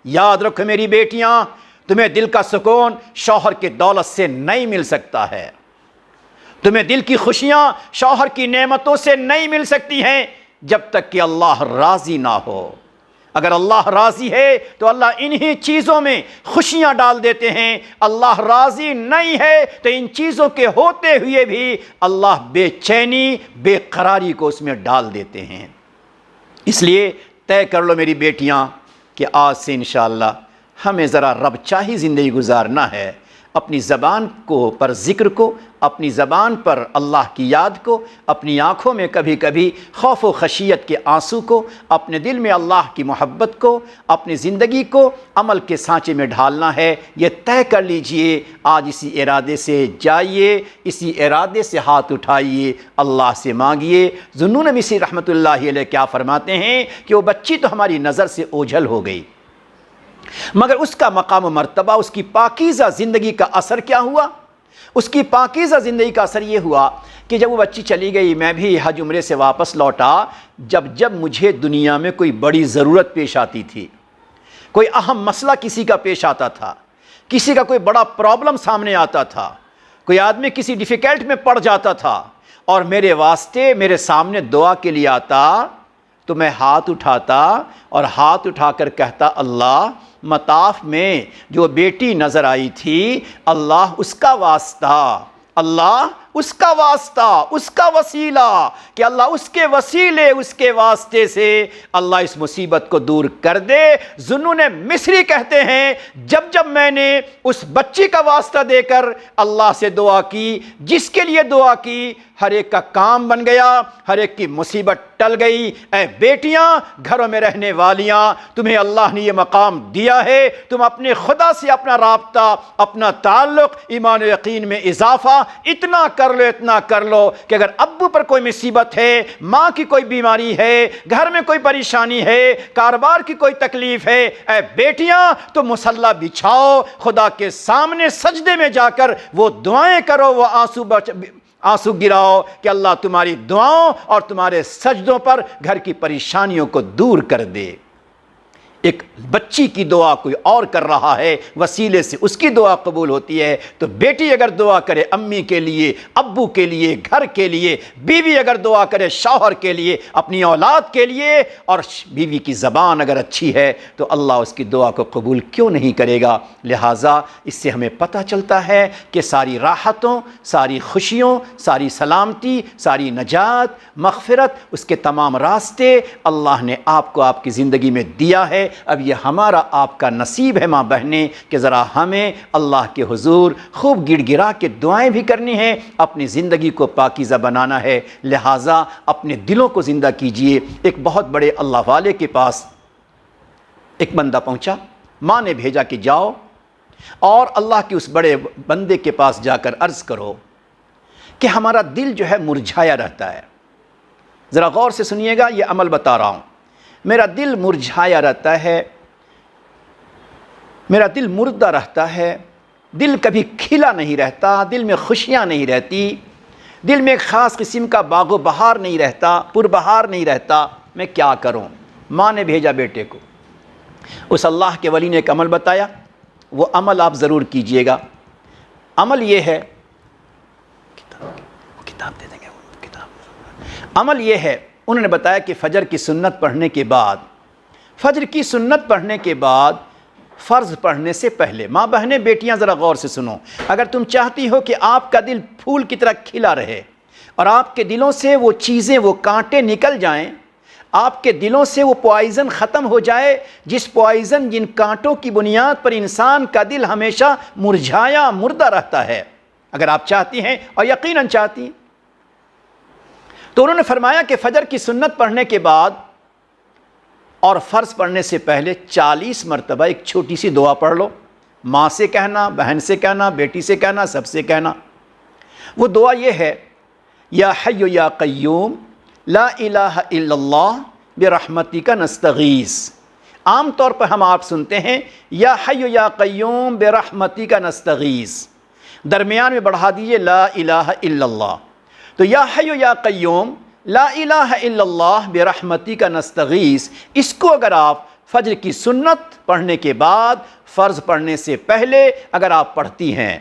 یاد رکھو میری بیٹیاں، تمہیں دل کا سکون شوہر کے دولت سے نہیں مل سکتا ہے، تمہیں دل کی خوشیاں شوہر کی نعمتوں سے نہیں مل سکتی ہیں جب تک کہ اللہ راضی نہ ہو۔ اگر اللہ راضی ہے تو اللہ انہی چیزوں میں خوشیاں ڈال دیتے ہیں، اللہ راضی نہیں ہے تو ان چیزوں کے ہوتے ہوئے بھی اللہ بے چینی، بے قراری کو اس میں ڈال دیتے ہیں۔ اس لیے طے کر لو میری بیٹیاں کہ آج سے انشاءاللہ ہمیں ذرا رب چاہی زندگی گزارنا ہے، اپنی زبان کو پر ذکر کو، اپنی زبان پر اللہ کی یاد کو، اپنی آنکھوں میں کبھی کبھی خوف و خشیت کے آنسو کو، اپنے دل میں اللہ کی محبت کو، اپنی زندگی کو عمل کے سانچے میں ڈھالنا ہے۔ یہ طے کر لیجئے، آج اسی ارادے سے جائیے، اسی ارادے سے ہاتھ اٹھائیے، اللہ سے مانگیے۔ ذوالنون مصری رحمۃ اللہ علیہ کیا فرماتے ہیں کہ وہ بچی تو ہماری نظر سے اوجھل ہو گئی، مگر اس کا مقام و مرتبہ، اس کی پاکیزہ زندگی کا اثر کیا ہوا؟ اس کی پاکیزہ زندگی کا اثر یہ ہوا کہ جب وہ بچی چلی گئی، میں بھی حج عمرے سے واپس لوٹا، جب مجھے دنیا میں کوئی بڑی ضرورت پیش آتی تھی، کوئی اہم مسئلہ کسی کا پیش آتا تھا، کسی کا کوئی بڑا پرابلم سامنے آتا تھا، کوئی آدمی کسی ڈیفیکلٹ میں پڑ جاتا تھا اور میرے واسطے میرے سامنے دعا کے لیے آتا، تو میں ہاتھ اٹھاتا اور ہاتھ اٹھا کر کہتا، اللہ مطاف میں جو بیٹی نظر آئی تھی، اللہ اس کا واسطہ، اللہ اس کا واسطہ، اس کا وسیلہ، کہ اللہ اس کے وسیلے، اس کے واسطے سے اللہ اس مصیبت کو دور کر دے۔ ذوالنون مصری کہتے ہیں جب میں نے اس بچی کا واسطہ دے کر اللہ سے دعا کی، جس کے لیے دعا کی، ہر ایک کا کام بن گیا، ہر ایک کی مصیبت ٹل گئی۔ اے بیٹیاں، گھروں میں رہنے والیاں، تمہیں اللہ نے یہ مقام دیا ہے، تم اپنے خدا سے اپنا رابطہ، اپنا تعلق، ایمان و یقین میں اضافہ اتنا کر لو کہ اگر ابو پر کوئی مصیبت ہے، ماں کی کوئی بیماری ہے، گھر میں کوئی پریشانی ہے، کاروبار کی کوئی تکلیف ہے، اے بیٹیاں تو مصلی بچھاؤ، خدا کے سامنے سجدے میں جا کر وہ دعائیں کرو، وہ آنسو گراؤ کہ اللہ تمہاری دعاؤں اور تمہارے سجدوں پر گھر کی پریشانیوں کو دور کر دے۔ ایک بچی کی دعا کوئی اور کر رہا ہے، وسیلے سے اس کی دعا قبول ہوتی ہے، تو بیٹی اگر دعا کرے امی کے لیے، ابو کے لیے، گھر کے لیے، بیوی اگر دعا کرے شوہر کے لیے، اپنی اولاد کے لیے، اور بیوی کی زبان اگر اچھی ہے تو اللہ اس کی دعا کو قبول کیوں نہیں کرے گا؟ لہٰذا اس سے ہمیں پتہ چلتا ہے کہ ساری راحتوں، ساری خوشیوں، ساری سلامتی، ساری نجات، مغفرت، اس کے تمام راستے اللہ نے آپ کو آپ کی زندگی میں دیا ہے۔ اب یہ ہمارا آپ کا نصیب ہے ماں بہنیں کہ ذرا ہمیں اللہ کے حضور خوب گڑ گڑا کے دعائیں بھی کرنی ہیں، اپنی زندگی کو پاکیزہ بنانا ہے۔ لہٰذا اپنے دلوں کو زندہ کیجئے۔ ایک بہت بڑے اللہ والے کے پاس ایک بندہ پہنچا، ماں نے بھیجا کہ جاؤ اور اللہ کے اس بڑے بندے کے پاس جا کر عرض کرو کہ ہمارا دل جو ہے مرجھایا رہتا ہے۔ ذرا غور سے سنیے گا، یہ عمل بتا رہا ہوں۔ میرا دل مرجھایا رہتا ہے، میرا دل مردہ رہتا ہے، دل کبھی کھلا نہیں رہتا، دل میں خوشیاں نہیں رہتی، دل میں ایک خاص قسم کا باغ و بہار نہیں رہتا، پربہار نہیں رہتا، میں کیا کروں؟ ماں نے بھیجا بیٹے کو، اس اللہ کے ولی نے ایک عمل بتایا، وہ عمل آپ ضرور کیجئے گا۔ عمل یہ ہے، کتاب دے دیں گے، عمل یہ ہے، انہوں نے بتایا کہ فجر کی سنت پڑھنے کے بعد، فجر کی سنت پڑھنے کے بعد فرض پڑھنے سے پہلے، ماں بہنیں بیٹیاں ذرا غور سے سنو، اگر تم چاہتی ہو کہ آپ کا دل پھول کی طرح کھلا رہے اور آپ کے دلوں سے وہ چیزیں، وہ کانٹے نکل جائیں، آپ کے دلوں سے وہ پوائزن ختم ہو جائے، جس پوائزن، جن کانٹوں کی بنیاد پر انسان کا دل ہمیشہ مرجھایا مردہ رہتا ہے، اگر آپ چاہتی ہیں اور یقیناً چاہتی ہیں، تو انہوں نے فرمایا کہ فجر کی سنت پڑھنے کے بعد اور فرض پڑھنے سے پہلے 40 مرتبہ ایک چھوٹی سی دعا پڑھ لو، ماں سے کہنا، بہن سے کہنا، بیٹی سے کہنا، سب سے کہنا۔ وہ دعا یہ ہے، یا حی یا قیوم لا الہ الا اللہ برحمتک نستغیث۔ عام طور پر ہم آپ سنتے ہیں یا حی یا قیوم برحمتک نستغیث، درمیان میں بڑھا دیجئے لا الہ الا اللہ، تو یا حی یا قیوم لا الہ الا اللہ برحمتک نستغیث، اس کو اگر آپ فجر کی سنت پڑھنے کے بعد، فرض پڑھنے سے پہلے اگر آپ پڑھتی ہیں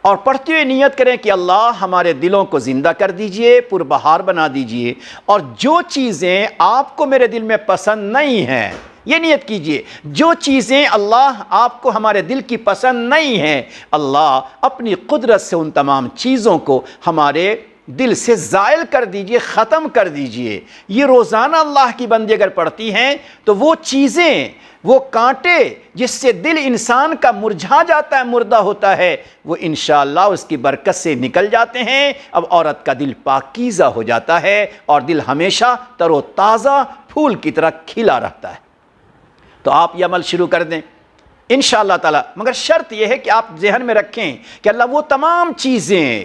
اور پڑھتے ہوئے نیت کریں کہ اللہ ہمارے دلوں کو زندہ کر دیجئے، پربہار بنا دیجئے، اور جو چیزیں آپ کو میرے دل میں پسند نہیں ہیں، یہ نیت کیجئے، جو چیزیں اللہ آپ کو ہمارے دل کی پسند نہیں ہیں، اللہ اپنی قدرت سے ان تمام چیزوں کو ہمارے دل سے زائل کر دیجئے، ختم کر دیجئے۔ یہ روزانہ اللہ کی بندی اگر پڑھتی ہیں تو وہ چیزیں، وہ کانٹے جس سے دل انسان کا مرجھا جاتا ہے، مردہ ہوتا ہے، وہ انشاءاللہ اس کی برکت سے نکل جاتے ہیں۔ اب عورت کا دل پاکیزہ ہو جاتا ہے اور دل ہمیشہ تر و تازہ پھول کی طرح کھلا رہتا ہے۔ تو آپ یہ عمل شروع کر دیں انشاءاللہ تعالی، مگر شرط یہ ہے کہ آپ ذہن میں رکھیں کہ اللہ وہ تمام چیزیں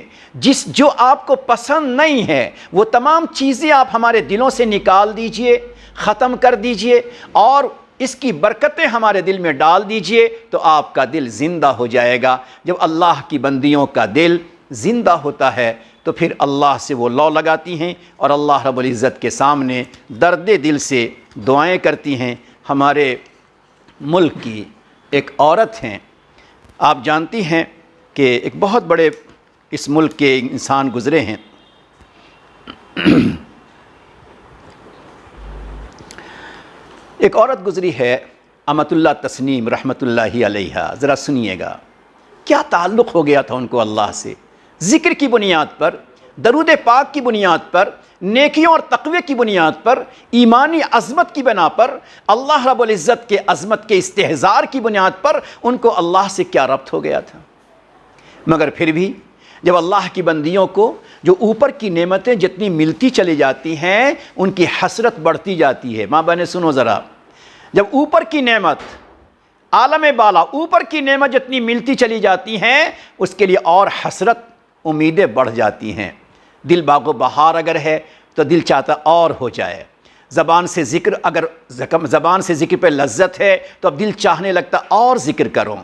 جو آپ کو پسند نہیں ہیں، وہ تمام چیزیں آپ ہمارے دلوں سے نکال دیجئے، ختم کر دیجئے، اور اس کی برکتیں ہمارے دل میں ڈال دیجئے، تو آپ کا دل زندہ ہو جائے گا۔ جب اللہ کی بندیوں کا دل زندہ ہوتا ہے تو پھر اللہ سے وہ لو لگاتی ہیں اور اللہ رب العزت کے سامنے درد دل سے دعائیں کرتی ہیں۔ ہمارے ملک کی ایک عورت ہیں، آپ جانتی ہیں کہ ایک بہت بڑے اس ملک کے انسان گزرے ہیں، ایک عورت گزری ہے امت اللہ تسنیم رحمۃ اللہ علیہا، ذرا سنیے گا کیا تعلق ہو گیا تھا ان کو اللہ سے، ذکر کی بنیاد پر، درود پاک کی بنیاد پر، نیکیوں اور تقوی کی بنیاد پر، ایمانی عظمت کی بنا پر، اللہ رب العزت کے عظمت کے استحضار کی بنیاد پر ان کو اللہ سے کیا ربط ہو گیا تھا۔ مگر پھر بھی جب اللہ کی بندیوں کو جو اوپر کی نعمتیں جتنی ملتی چلی جاتی ہیں، ان کی حسرت بڑھتی جاتی ہے۔ ماں بہنیں سنو ذرا، جب اوپر کی نعمت، عالم بالا، اوپر کی نعمت جتنی ملتی چلی جاتی ہیں، اس کے لیے اور حسرت، امیدیں بڑھ جاتی ہیں۔ دل باغ و بہار اگر ہے تو دل چاہتا اور ہو جائے، زبان سے ذکر، اگر زبان سے ذکر پہ لذت ہے تو اب دل چاہنے لگتا اور ذکر کروں۔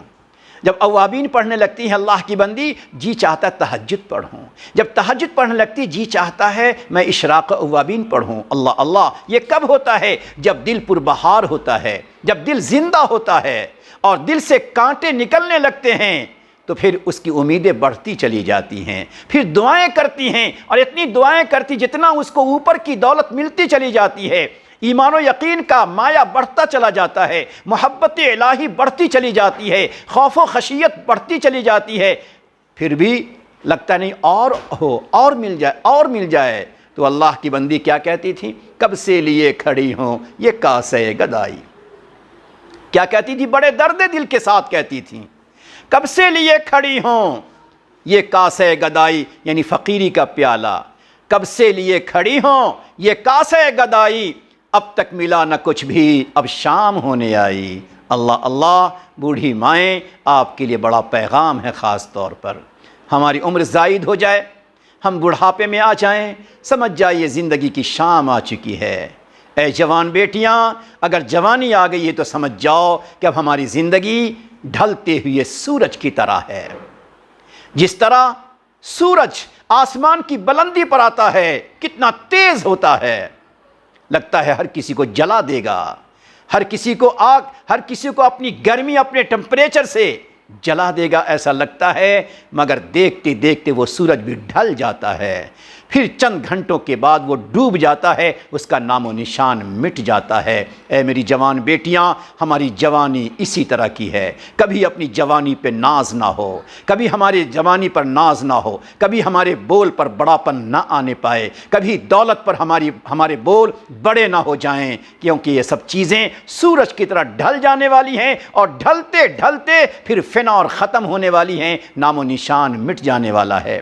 جب اوابین پڑھنے لگتی ہیں اللہ کی بندی، جی چاہتا ہے تہجد پڑھوں، جب تہجد پڑھنے لگتی جی چاہتا ہے میں اشراق اوابین پڑھوں۔ اللہ اللہ، یہ کب ہوتا ہے؟ جب دل پربہار ہوتا ہے، جب دل زندہ ہوتا ہے اور دل سے کانٹے نکلنے لگتے ہیں، تو پھر اس کی امیدیں بڑھتی چلی جاتی ہیں، پھر دعائیں کرتی ہیں، اور اتنی دعائیں کرتی جتنا اس کو اوپر کی دولت ملتی چلی جاتی ہے، ایمان و یقین کا مایہ بڑھتا چلا جاتا ہے، محبت الہی بڑھتی چلی جاتی ہے، خوف و خشیت بڑھتی چلی جاتی ہے، پھر بھی لگتا نہیں اور ہو، اور مل جائے، اور مل جائے۔ تو اللہ کی بندی کیا کہتی تھی؟ کب سے لیے کھڑی ہوں یہ کاسے گدائی، کیا کہتی تھی؟ بڑے درد دل کے ساتھ کہتی تھی، کب سے لیے کھڑی ہوں یہ کاسے گدائی، یعنی فقیری کا پیالہ، کب سے لیے کھڑی ہوں یہ کاسے گدائی، اب تک ملا نہ کچھ بھی اب شام ہونے آئی۔ اللہ اللہ، بوڑھی مائیں، آپ کے لیے بڑا پیغام ہے، خاص طور پر ہماری عمر زائد ہو جائے، ہم بڑھاپے میں آ جائیں، سمجھ جائیے زندگی کی شام آ چکی ہے۔ اے جوان بیٹیاں، اگر جوانی آ گئی ہے تو سمجھ جاؤ کہ اب ہماری زندگی ڈھلتے ہوئے سورج کی طرح ہے۔ جس طرح سورج آسمان کی بلندی پر آتا ہے کتنا تیز ہوتا ہے، لگتا ہے ہر کسی کو جلا دے گا، ہر کسی کو آگ، ہر کسی کو اپنی گرمی، اپنے ٹمپریچر سے جلا دے گا ایسا لگتا ہے، مگر دیکھتے دیکھتے وہ سورج بھی ڈھل جاتا ہے، پھر چند گھنٹوں کے بعد وہ ڈوب جاتا ہے، اس کا نام و نشان مٹ جاتا ہے۔ اے میری جوان بیٹیاں، ہماری جوانی اسی طرح کی ہے، کبھی اپنی جوانی پہ ناز نہ ہو، کبھی ہمارے جوانی پر ناز نہ ہو، کبھی ہمارے بول پر بڑاپن نہ آنے پائے، کبھی دولت پر ہمارے بول بڑے نہ ہو جائیں، کیونکہ یہ سب چیزیں سورج کی طرح ڈھل جانے والی ہیں اور ڈھلتے ڈھلتے پھر فنا اور ختم ہونے والی ہیں، نام و نشان مٹ جانے والا ہے۔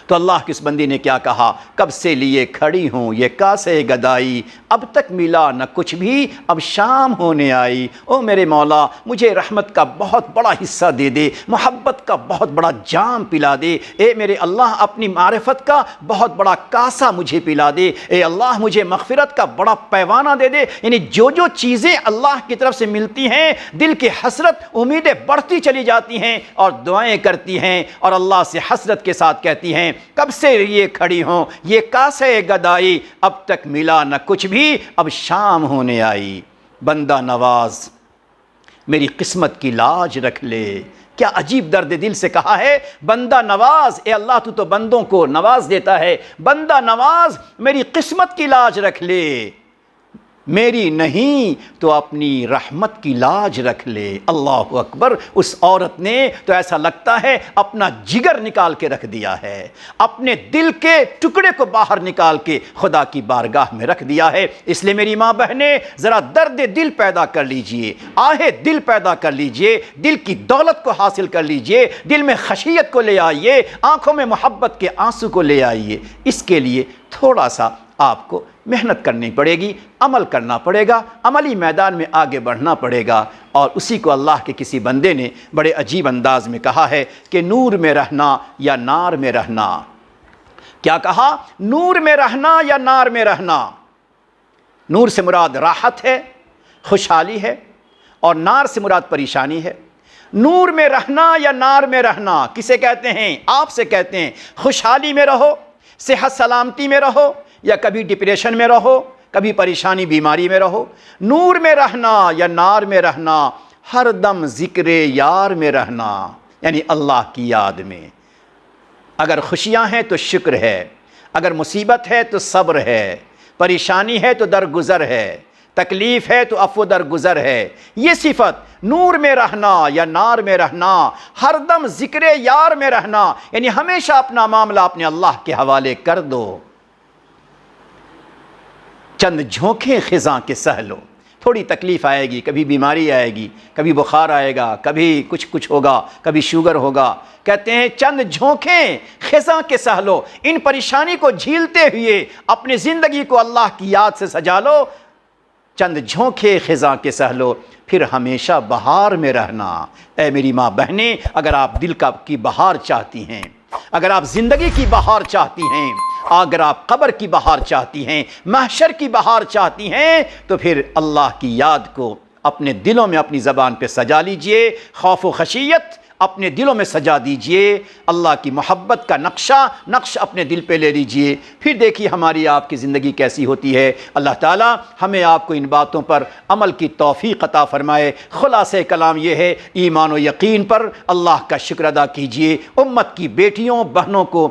تو اللہ کی اس بندی نے کیا کہا، کب سے لیے کھڑی ہوں یہ کاسے گدائی، اب تک ملا نہ کچھ بھی اب شام ہونے آئی۔ او میرے مولا، مجھے رحمت کا بہت بڑا حصہ دے دے، محبت کا بہت بڑا جام پلا دے، اے میرے اللہ اپنی معرفت کا بہت بڑا کاسہ مجھے پلا دے، اے اللہ مجھے مغفرت کا بڑا پیمانہ دے دے۔ یعنی جو چیزیں اللہ کی طرف سے ملتی ہیں، دل کی حسرت امیدیں بڑھتی چلی جاتی ہیں اور دعائیں کرتی ہیں اور اللہ سے حسرت کے ساتھ کہتی ہیں، کب سے یہ کھڑی ہوں یہ کاسے گدائی، اب تک ملا نہ کچھ بھی اب شام ہونے آئی۔ بندہ نواز میری قسمت کی لاج رکھ لے، کیا عجیب درد دل سے کہا ہے، بندہ نواز، اے اللہ تو بندوں کو نواز دیتا ہے، بندہ نواز میری قسمت کی لاج رکھ لے، میری نہیں تو اپنی رحمت کی لاج رکھ لے۔ اللہ اکبر، اس عورت نے تو ایسا لگتا ہے اپنا جگر نکال کے رکھ دیا ہے، اپنے دل کے ٹکڑے کو باہر نکال کے خدا کی بارگاہ میں رکھ دیا ہے۔ اس لیے میری ماں بہنیں ذرا درد دل پیدا کر لیجئے، آہ دل پیدا کر لیجئے، دل کی دولت کو حاصل کر لیجئے، دل میں خشیت کو لے آئیے، آنکھوں میں محبت کے آنسو کو لے آئیے۔ اس کے لیے تھوڑا سا آپ کو محنت کرنی پڑے گی، عمل کرنا پڑے گا، عملی میدان میں آگے بڑھنا پڑے گا۔ اور اسی کو اللہ کے کسی بندے نے بڑے عجیب انداز میں کہا ہے کہ نور میں رہنا یا نار میں رہنا۔ کیا کہا؟ نور میں رہنا یا نار میں رہنا۔ نور سے مراد راحت ہے، خوشحالی ہے، اور نار سے مراد پریشانی ہے۔ نور میں رہنا یا نار میں رہنا کسے کہتے ہیں؟ آپ سے کہتے ہیں خوشحالی میں رہو، صحت سلامتی میں رہو، یا کبھی ڈپریشن میں رہو، کبھی پریشانی بیماری میں رہو۔ نور میں رہنا یا نار میں رہنا، ہر دم ذکر یار میں رہنا، یعنی اللہ کی یاد میں۔ اگر خوشیاں ہیں تو شکر ہے، اگر مصیبت ہے تو صبر ہے، پریشانی ہے تو درگزر ہے، تکلیف ہے تو عفو درگزر ہے۔ یہ صفت نور میں رہنا یا نار میں رہنا، ہر دم ذکر یار میں رہنا، یعنی ہمیشہ اپنا معاملہ اپنے اللہ کے حوالے کر دو۔ چند جھونکیں خزاں کے سہ لو، تھوڑی تکلیف آئے گی، کبھی بیماری آئے گی، کبھی بخار آئے گا، کبھی کچھ ہوگا، کبھی شوگر ہوگا، کہتے ہیں چند جھونکیں خزاں کے سہ لو، ان پریشانی کو جھیلتے ہوئے اپنی زندگی کو اللہ کی یاد سے سجا لو، چند جھونکے خزاں کے سہ لو، پھر ہمیشہ بہار میں رہنا۔ اے میری ماں بہنیں، اگر آپ دل کی بہار چاہتی ہیں، اگر آپ زندگی کی بہار چاہتی ہیں، اگر آپ قبر کی بہار چاہتی ہیں، محشر کی بہار چاہتی ہیں، تو پھر اللہ کی یاد کو اپنے دلوں میں اپنی زبان پہ سجا لیجئے، خوف و خشیت اپنے دلوں میں سجا دیجئے، اللہ کی محبت کا نقش اپنے دل پہ لے لیجئے، پھر دیکھیے ہماری آپ کی زندگی کیسی ہوتی ہے۔ اللہ تعالیٰ ہمیں آپ کو ان باتوں پر عمل کی توفیق عطا فرمائے۔ خلاصہ کلام یہ ہے، ایمان و یقین پر اللہ کا شکر ادا کیجئے، امت کی بیٹیوں بہنوں کو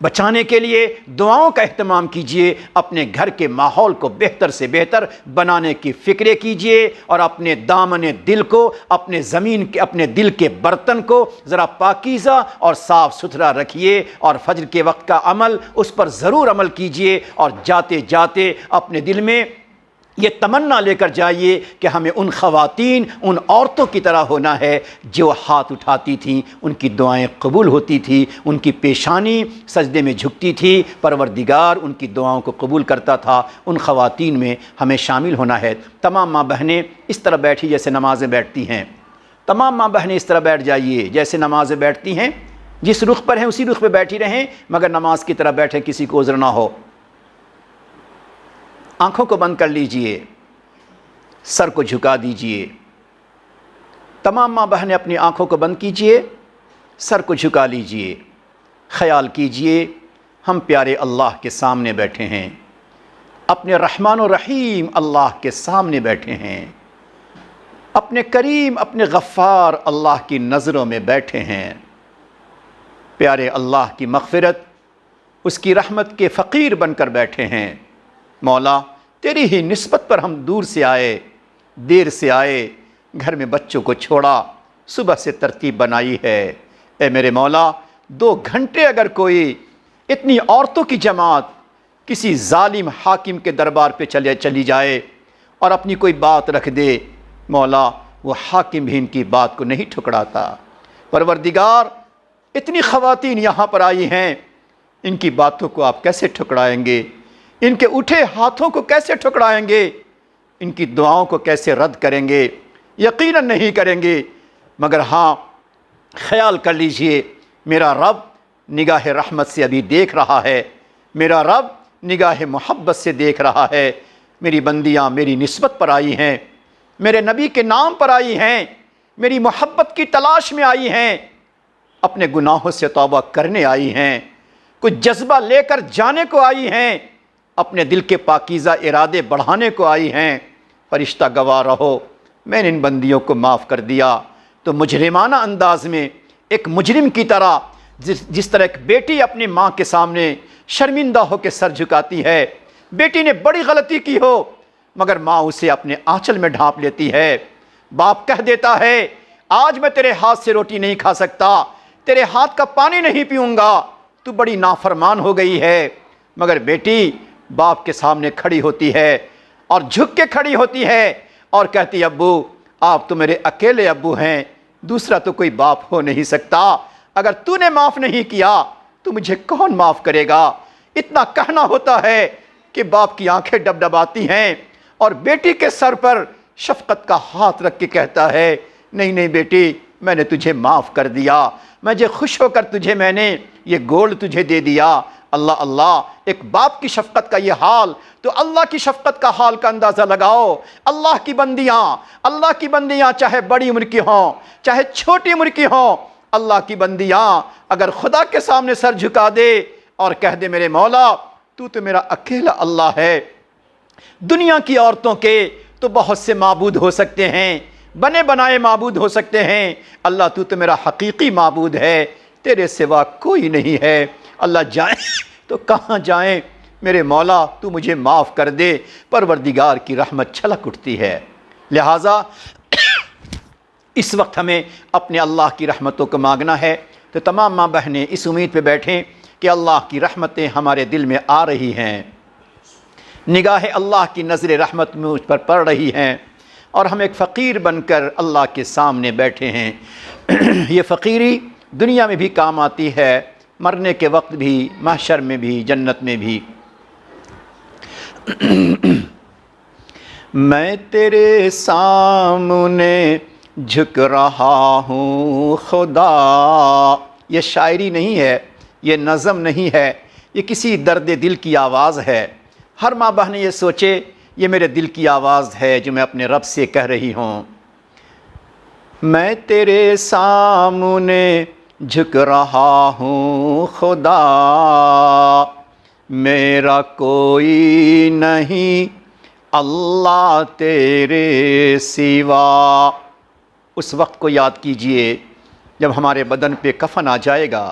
بچانے کے لیے دعاؤں کا اہتمام کیجئے، اپنے گھر کے ماحول کو بہتر سے بہتر بنانے کی فکریں کیجئے، اور اپنے دامن دل کو، اپنے دل کے برتن کو ذرا پاکیزہ اور صاف ستھرا رکھیے، اور فجر کے وقت کا عمل اس پر ضرور عمل کیجئے، اور جاتے جاتے اپنے دل میں یہ تمنا لے کر جائیے کہ ہمیں ان خواتین، ان عورتوں کی طرح ہونا ہے جو ہاتھ اٹھاتی تھیں، ان کی دعائیں قبول ہوتی تھی، ان کی پیشانی سجدے میں جھکتی تھی، پروردگار ان کی دعاؤں کو قبول کرتا تھا۔ ان خواتین میں ہمیں شامل ہونا ہے۔ تمام ماں بہنیں اس طرح بیٹھی جیسے نمازیں بیٹھتی ہیں، تمام ماں بہنیں اس طرح بیٹھ جائیے جیسے نمازیں بیٹھتی ہیں، جس رخ پر ہیں اسی رخ پہ بیٹھی رہیں، مگر نماز کی طرح بیٹھیں، کسی کو عذر نہ ہو۔ آنکھوں کو بند کر لیجئے، سر کو جھکا دیجئے، تمام ماں بہنیں اپنی آنکھوں کو بند کیجئے، سر کو جھکا لیجئے، خیال کیجئے ہم پیارے اللہ کے سامنے بیٹھے ہیں، اپنے رحمان و رحیم اللہ کے سامنے بیٹھے ہیں، اپنے کریم اپنے غفار اللہ کی نظروں میں بیٹھے ہیں، پیارے اللہ کی مغفرت اس کی رحمت کے فقیر بن کر بیٹھے ہیں۔ مولا تیری ہی نسبت پر ہم دور سے آئے، دیر سے آئے، گھر میں بچوں کو چھوڑا، صبح سے ترتیب بنائی ہے، اے میرے مولا 2 گھنٹے اگر کوئی اتنی عورتوں کی جماعت کسی ظالم حاکم کے دربار پہ چلی جائے اور اپنی کوئی بات رکھ دے، مولا وہ حاکم بھی ان کی بات کو نہیں ٹھکراتا۔ پروردگار اتنی خواتین یہاں پر آئی ہیں، ان کی باتوں کو آپ کیسے ٹھکرائیں گے؟ ان کے اٹھے ہاتھوں کو کیسے ٹھکرائیں گے؟ ان کی دعاؤں کو کیسے رد کریں گے؟ یقیناً نہیں کریں گے، مگر ہاں خیال کر لیجئے میرا رب نگاہ رحمت سے ابھی دیکھ رہا ہے، میرا رب نگاہ محبت سے دیکھ رہا ہے، میری بندیاں میری نسبت پر آئی ہیں، میرے نبی کے نام پر آئی ہیں، میری محبت کی تلاش میں آئی ہیں، اپنے گناہوں سے توبہ کرنے آئی ہیں، کچھ جذبہ لے کر جانے کو آئی ہیں، اپنے دل کے پاکیزہ ارادے بڑھانے کو آئی ہیں۔ فرشتہ گواہ رہو میں نے ان بندیوں کو معاف کر دیا۔ تو مجرمانہ انداز میں ایک مجرم کی طرح جس طرح ایک بیٹی اپنی ماں کے سامنے شرمندہ ہو کے سر جھکاتی ہے، بیٹی نے بڑی غلطی کی ہو مگر ماں اسے اپنے آنچل میں ڈھانپ لیتی ہے، باپ کہہ دیتا ہے آج میں تیرے ہاتھ سے روٹی نہیں کھا سکتا، تیرے ہاتھ کا پانی نہیں پیوں گا، تو بڑی نافرمان ہو گئی ہے، مگر بیٹی باپ کے سامنے کھڑی ہوتی ہے اور جھک کے کھڑی ہوتی ہے اور کہتی ابو آپ تو میرے اکیلے ابو ہیں، دوسرا تو کوئی باپ ہو نہیں سکتا، اگر تو نے معاف نہیں کیا تو مجھے کون معاف کرے گا؟ اتنا کہنا ہوتا ہے کہ باپ کی آنکھیں ڈبڈباتی ہیں اور بیٹی کے سر پر شفقت کا ہاتھ رکھ کے کہتا ہے نہیں نہیں بیٹی میں نے تجھے معاف کر دیا، مجھے خوش ہو کر تجھے میں نے یہ گولڈ تجھے دے دیا۔ اللہ اللہ، ایک باپ کی شفقت کا یہ حال، تو اللہ کی شفقت کا حال کا اندازہ لگاؤ۔ اللہ کی بندیاں چاہے بڑی عمر کی ہوں چاہے چھوٹی عمر کی ہوں، اللہ کی بندیاں اگر خدا کے سامنے سر جھکا دے اور کہہ دے میرے مولا تو میرا اکیلا اللہ ہے، دنیا کی عورتوں کے تو بہت سے معبود ہو سکتے ہیں، بنے بنائے معبود ہو سکتے ہیں، اللہ تو میرا حقیقی معبود ہے، تیرے سوا کوئی نہیں ہے، اللہ جائیں تو کہاں جائیں، میرے مولا تو مجھے معاف کر دے۔ پروردگار کی رحمت چھلک اٹھتی ہے، لہٰذا اس وقت ہمیں اپنے اللہ کی رحمتوں کو مانگنا ہے۔ تو تمام ماں بہنیں اس امید پہ بیٹھیں کہ اللہ کی رحمتیں ہمارے دل میں آ رہی ہیں، نگاہ اللہ کی نظر رحمت مجھ پر پڑ رہی ہیں، اور ہم ایک فقیر بن کر اللہ کے سامنے بیٹھے ہیں۔ یہ فقیری دنیا میں بھی کام آتی ہے، مرنے کے وقت بھی، محشر میں بھی، جنت میں بھی۔ میں تیرے سامنے جھک رہا ہوں خدا، یہ شاعری نہیں ہے، یہ نظم نہیں ہے، یہ کسی درد دل کی آواز ہے۔ ہر ماں بہن یہ سوچے یہ میرے دل کی آواز ہے جو میں اپنے رب سے کہہ رہی ہوں۔ میں تیرے سامنے جھک رہا ہوں خدا، میرا کوئی نہیں اللہ تیرے سوا۔ اس وقت کو یاد کیجئے جب ہمارے بدن پہ کفن آ جائے گا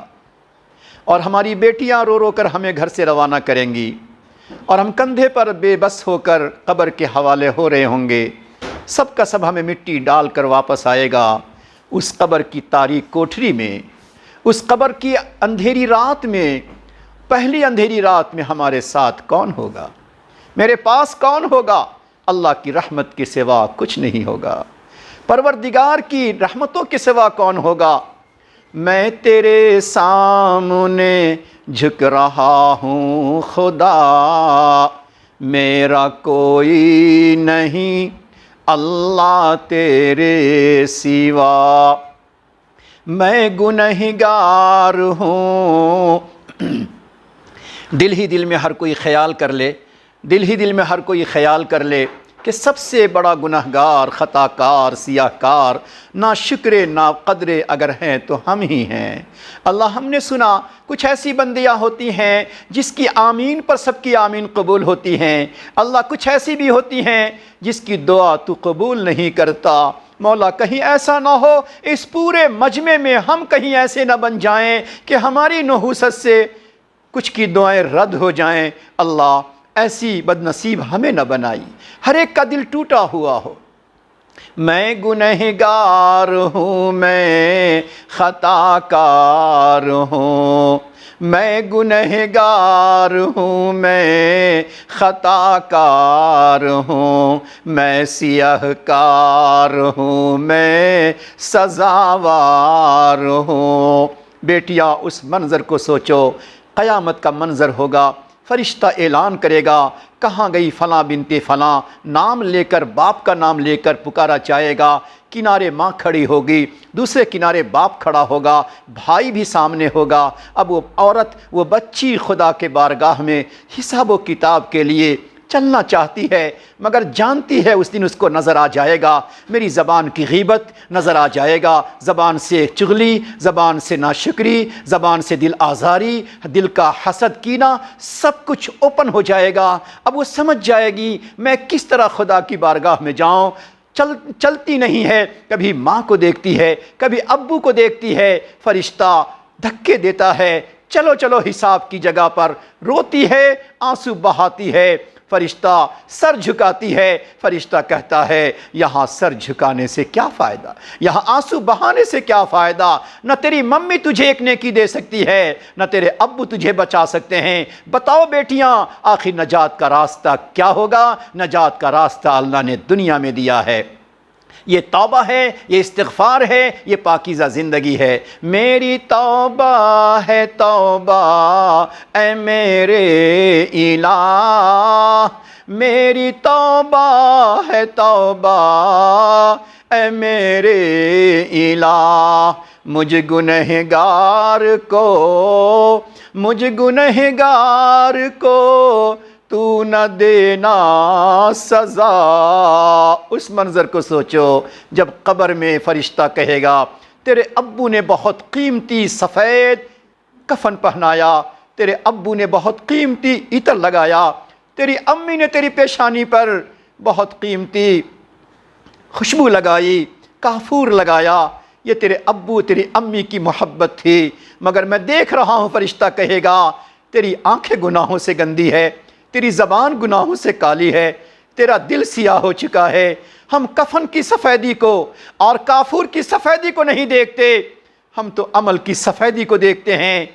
اور ہماری بیٹیاں رو رو کر ہمیں گھر سے روانہ کریں گی اور ہم کندھے پر بے بس ہو کر قبر کے حوالے ہو رہے ہوں گے، سب کا سب ہمیں مٹی ڈال کر واپس آئے گا۔ اس قبر کی تاریک کوٹھری میں، اس قبر کی اندھیری رات میں، پہلی اندھیری رات میں ہمارے ساتھ کون ہوگا؟ میرے پاس کون ہوگا؟ اللہ کی رحمت کے سوا کچھ نہیں ہوگا، پروردگار کی رحمتوں کے سوا کون ہوگا؟ میں تیرے سامنے جھک رہا ہوں خدا، میرا کوئی نہیں اللہ تیرے سوا۔ میں گنہگار ہوں۔ دل ہی دل میں ہر کوئی خیال کر لے، دل ہی دل میں ہر کوئی خیال کر لے کہ سب سے بڑا گنہگار، خطا کار، سیاہ کار، ناشکر ناقدر اگر ہیں تو ہم ہی ہیں۔ اللہ ہم نے سنا کچھ ایسی بندیاں ہوتی ہیں جس کی آمین پر سب کی آمین قبول ہوتی ہیں، اللہ کچھ ایسی بھی ہوتی ہیں جس کی دعا تو قبول نہیں کرتا۔ مولا کہیں ایسا نہ ہو اس پورے مجمع میں ہم کہیں ایسے نہ بن جائیں کہ ہماری نحوست سے کچھ کی دعائیں رد ہو جائیں۔ اللہ ایسی بد نصیب ہمیں نہ بنائی، ہر ایک کا دل ٹوٹا ہوا ہو۔ میں گنہگار ہوں، میں خطا کار ہوں، میں گنہگار ہوں، میں خطا کار ہوں، میں سیاہ کار ہوں، میں سزاوار ہوں۔ بیٹیاں اس منظر کو سوچو، قیامت کا منظر ہوگا، فرشتہ اعلان کرے گا کہاں گئی فلاں بنت فلاں، نام لے کر باپ کا نام لے کر پکارا جائے گا، کنارے ماں کھڑی ہوگی، دوسرے کنارے باپ کھڑا ہوگا، بھائی بھی سامنے ہوگا۔ اب وہ عورت، وہ بچی خدا کے بارگاہ میں حساب و کتاب کے لیے چلنا چاہتی ہے، مگر جانتی ہے اس دن اس کو نظر آ جائے گا، میری زبان کی غیبت نظر آ جائے گا، زبان سے چغلی، زبان سے ناشکری، زبان سے دل آزاری، دل کا حسد کینہ، سب کچھ اوپن ہو جائے گا۔ اب وہ سمجھ جائے گی میں کس طرح خدا کی بارگاہ میں جاؤں۔ چلتی نہیں ہے، کبھی ماں کو دیکھتی ہے، کبھی ابو کو دیکھتی ہے، فرشتہ دھکے دیتا ہے، چلو چلو حساب کی جگہ پر، روتی ہے، آنسو بہاتی ہے، فرشتہ سر جھکاتی ہے، فرشتہ کہتا ہے یہاں سر جھکانے سے کیا فائدہ، یہاں آنسو بہانے سے کیا فائدہ، نہ تیری ممی تجھے ایک نیکی دے سکتی ہے، نہ تیرے ابو تجھے بچا سکتے ہیں۔ بتاؤ بیٹیاں آخر نجات کا راستہ کیا ہوگا؟ نجات کا راستہ اللہ نے دنیا میں دیا ہے، یہ توبہ ہے، یہ استغفار ہے، یہ پاکیزہ زندگی ہے۔ میری توبہ ہے توبہ اے میرے الہ، میری توبہ ہے توبہ اے میرے الہ، مجھ گنہگار کو، مجھ گنہگار کو تو نہ دینا سزا۔ اس منظر کو سوچو جب قبر میں فرشتہ کہے گا تیرے ابو نے بہت قیمتی سفید کفن پہنایا، تیرے ابو نے بہت قیمتی عطر لگایا، تیری امی نے تیری پیشانی پر بہت قیمتی خوشبو لگائی، کافور لگایا، یہ تیرے ابو تیری امی کی محبت تھی، مگر میں دیکھ رہا ہوں فرشتہ کہے گا تیری آنکھیں گناہوں سے گندی ہے، تیری زبان گناہوں سے کالی ہے، تیرا دل سیاہ ہو چکا ہے۔ ہم کفن کی سفیدی کو اور کافور کی سفیدی کو نہیں دیکھتے، ہم تو عمل کی سفیدی کو دیکھتے ہیں۔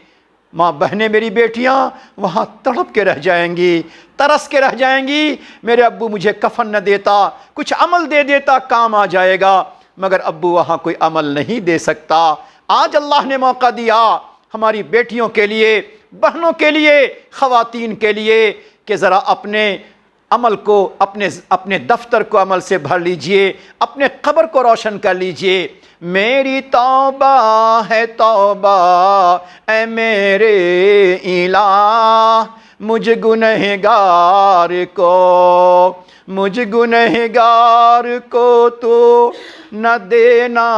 ماں بہنیں میری بیٹیاں وہاں تڑپ کے رہ جائیں گی، ترس کے رہ جائیں گی، میرے ابو مجھے کفن نہ دیتا، کچھ عمل دے دیتا کام آ جائے گا، مگر ابو وہاں کوئی عمل نہیں دے سکتا۔ آج اللہ نے موقع دیا ہماری بیٹیوں کے لیے، بہنوں کے لیے، خواتین کے لیے کہ ذرا اپنے عمل کو، اپنے دفتر کو عمل سے بھر لیجئے، اپنے قبر کو روشن کر لیجئے۔ میری توبہ ہے توبہ اے میرے الہ، مجھ گنہگار کو، مجھ گنہگار کو تو نہ دینا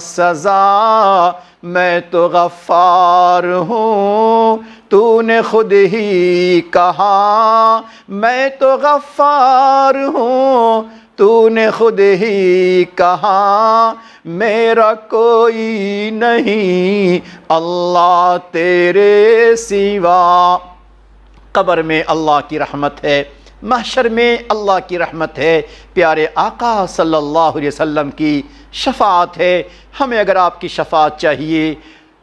سزا، میں تو غفار ہوں، تو نے خود ہی کہا، میں تو غفار ہوں، تو نے خود ہی کہا، میرا کوئی نہیں اللہ تیرے سوا۔ قبر میں اللہ کی رحمت ہے، محشر میں اللہ کی رحمت ہے، پیارے آقا صلی اللہ علیہ وسلم کی شفاعت ہے۔ ہمیں اگر آپ کی شفاعت چاہیے،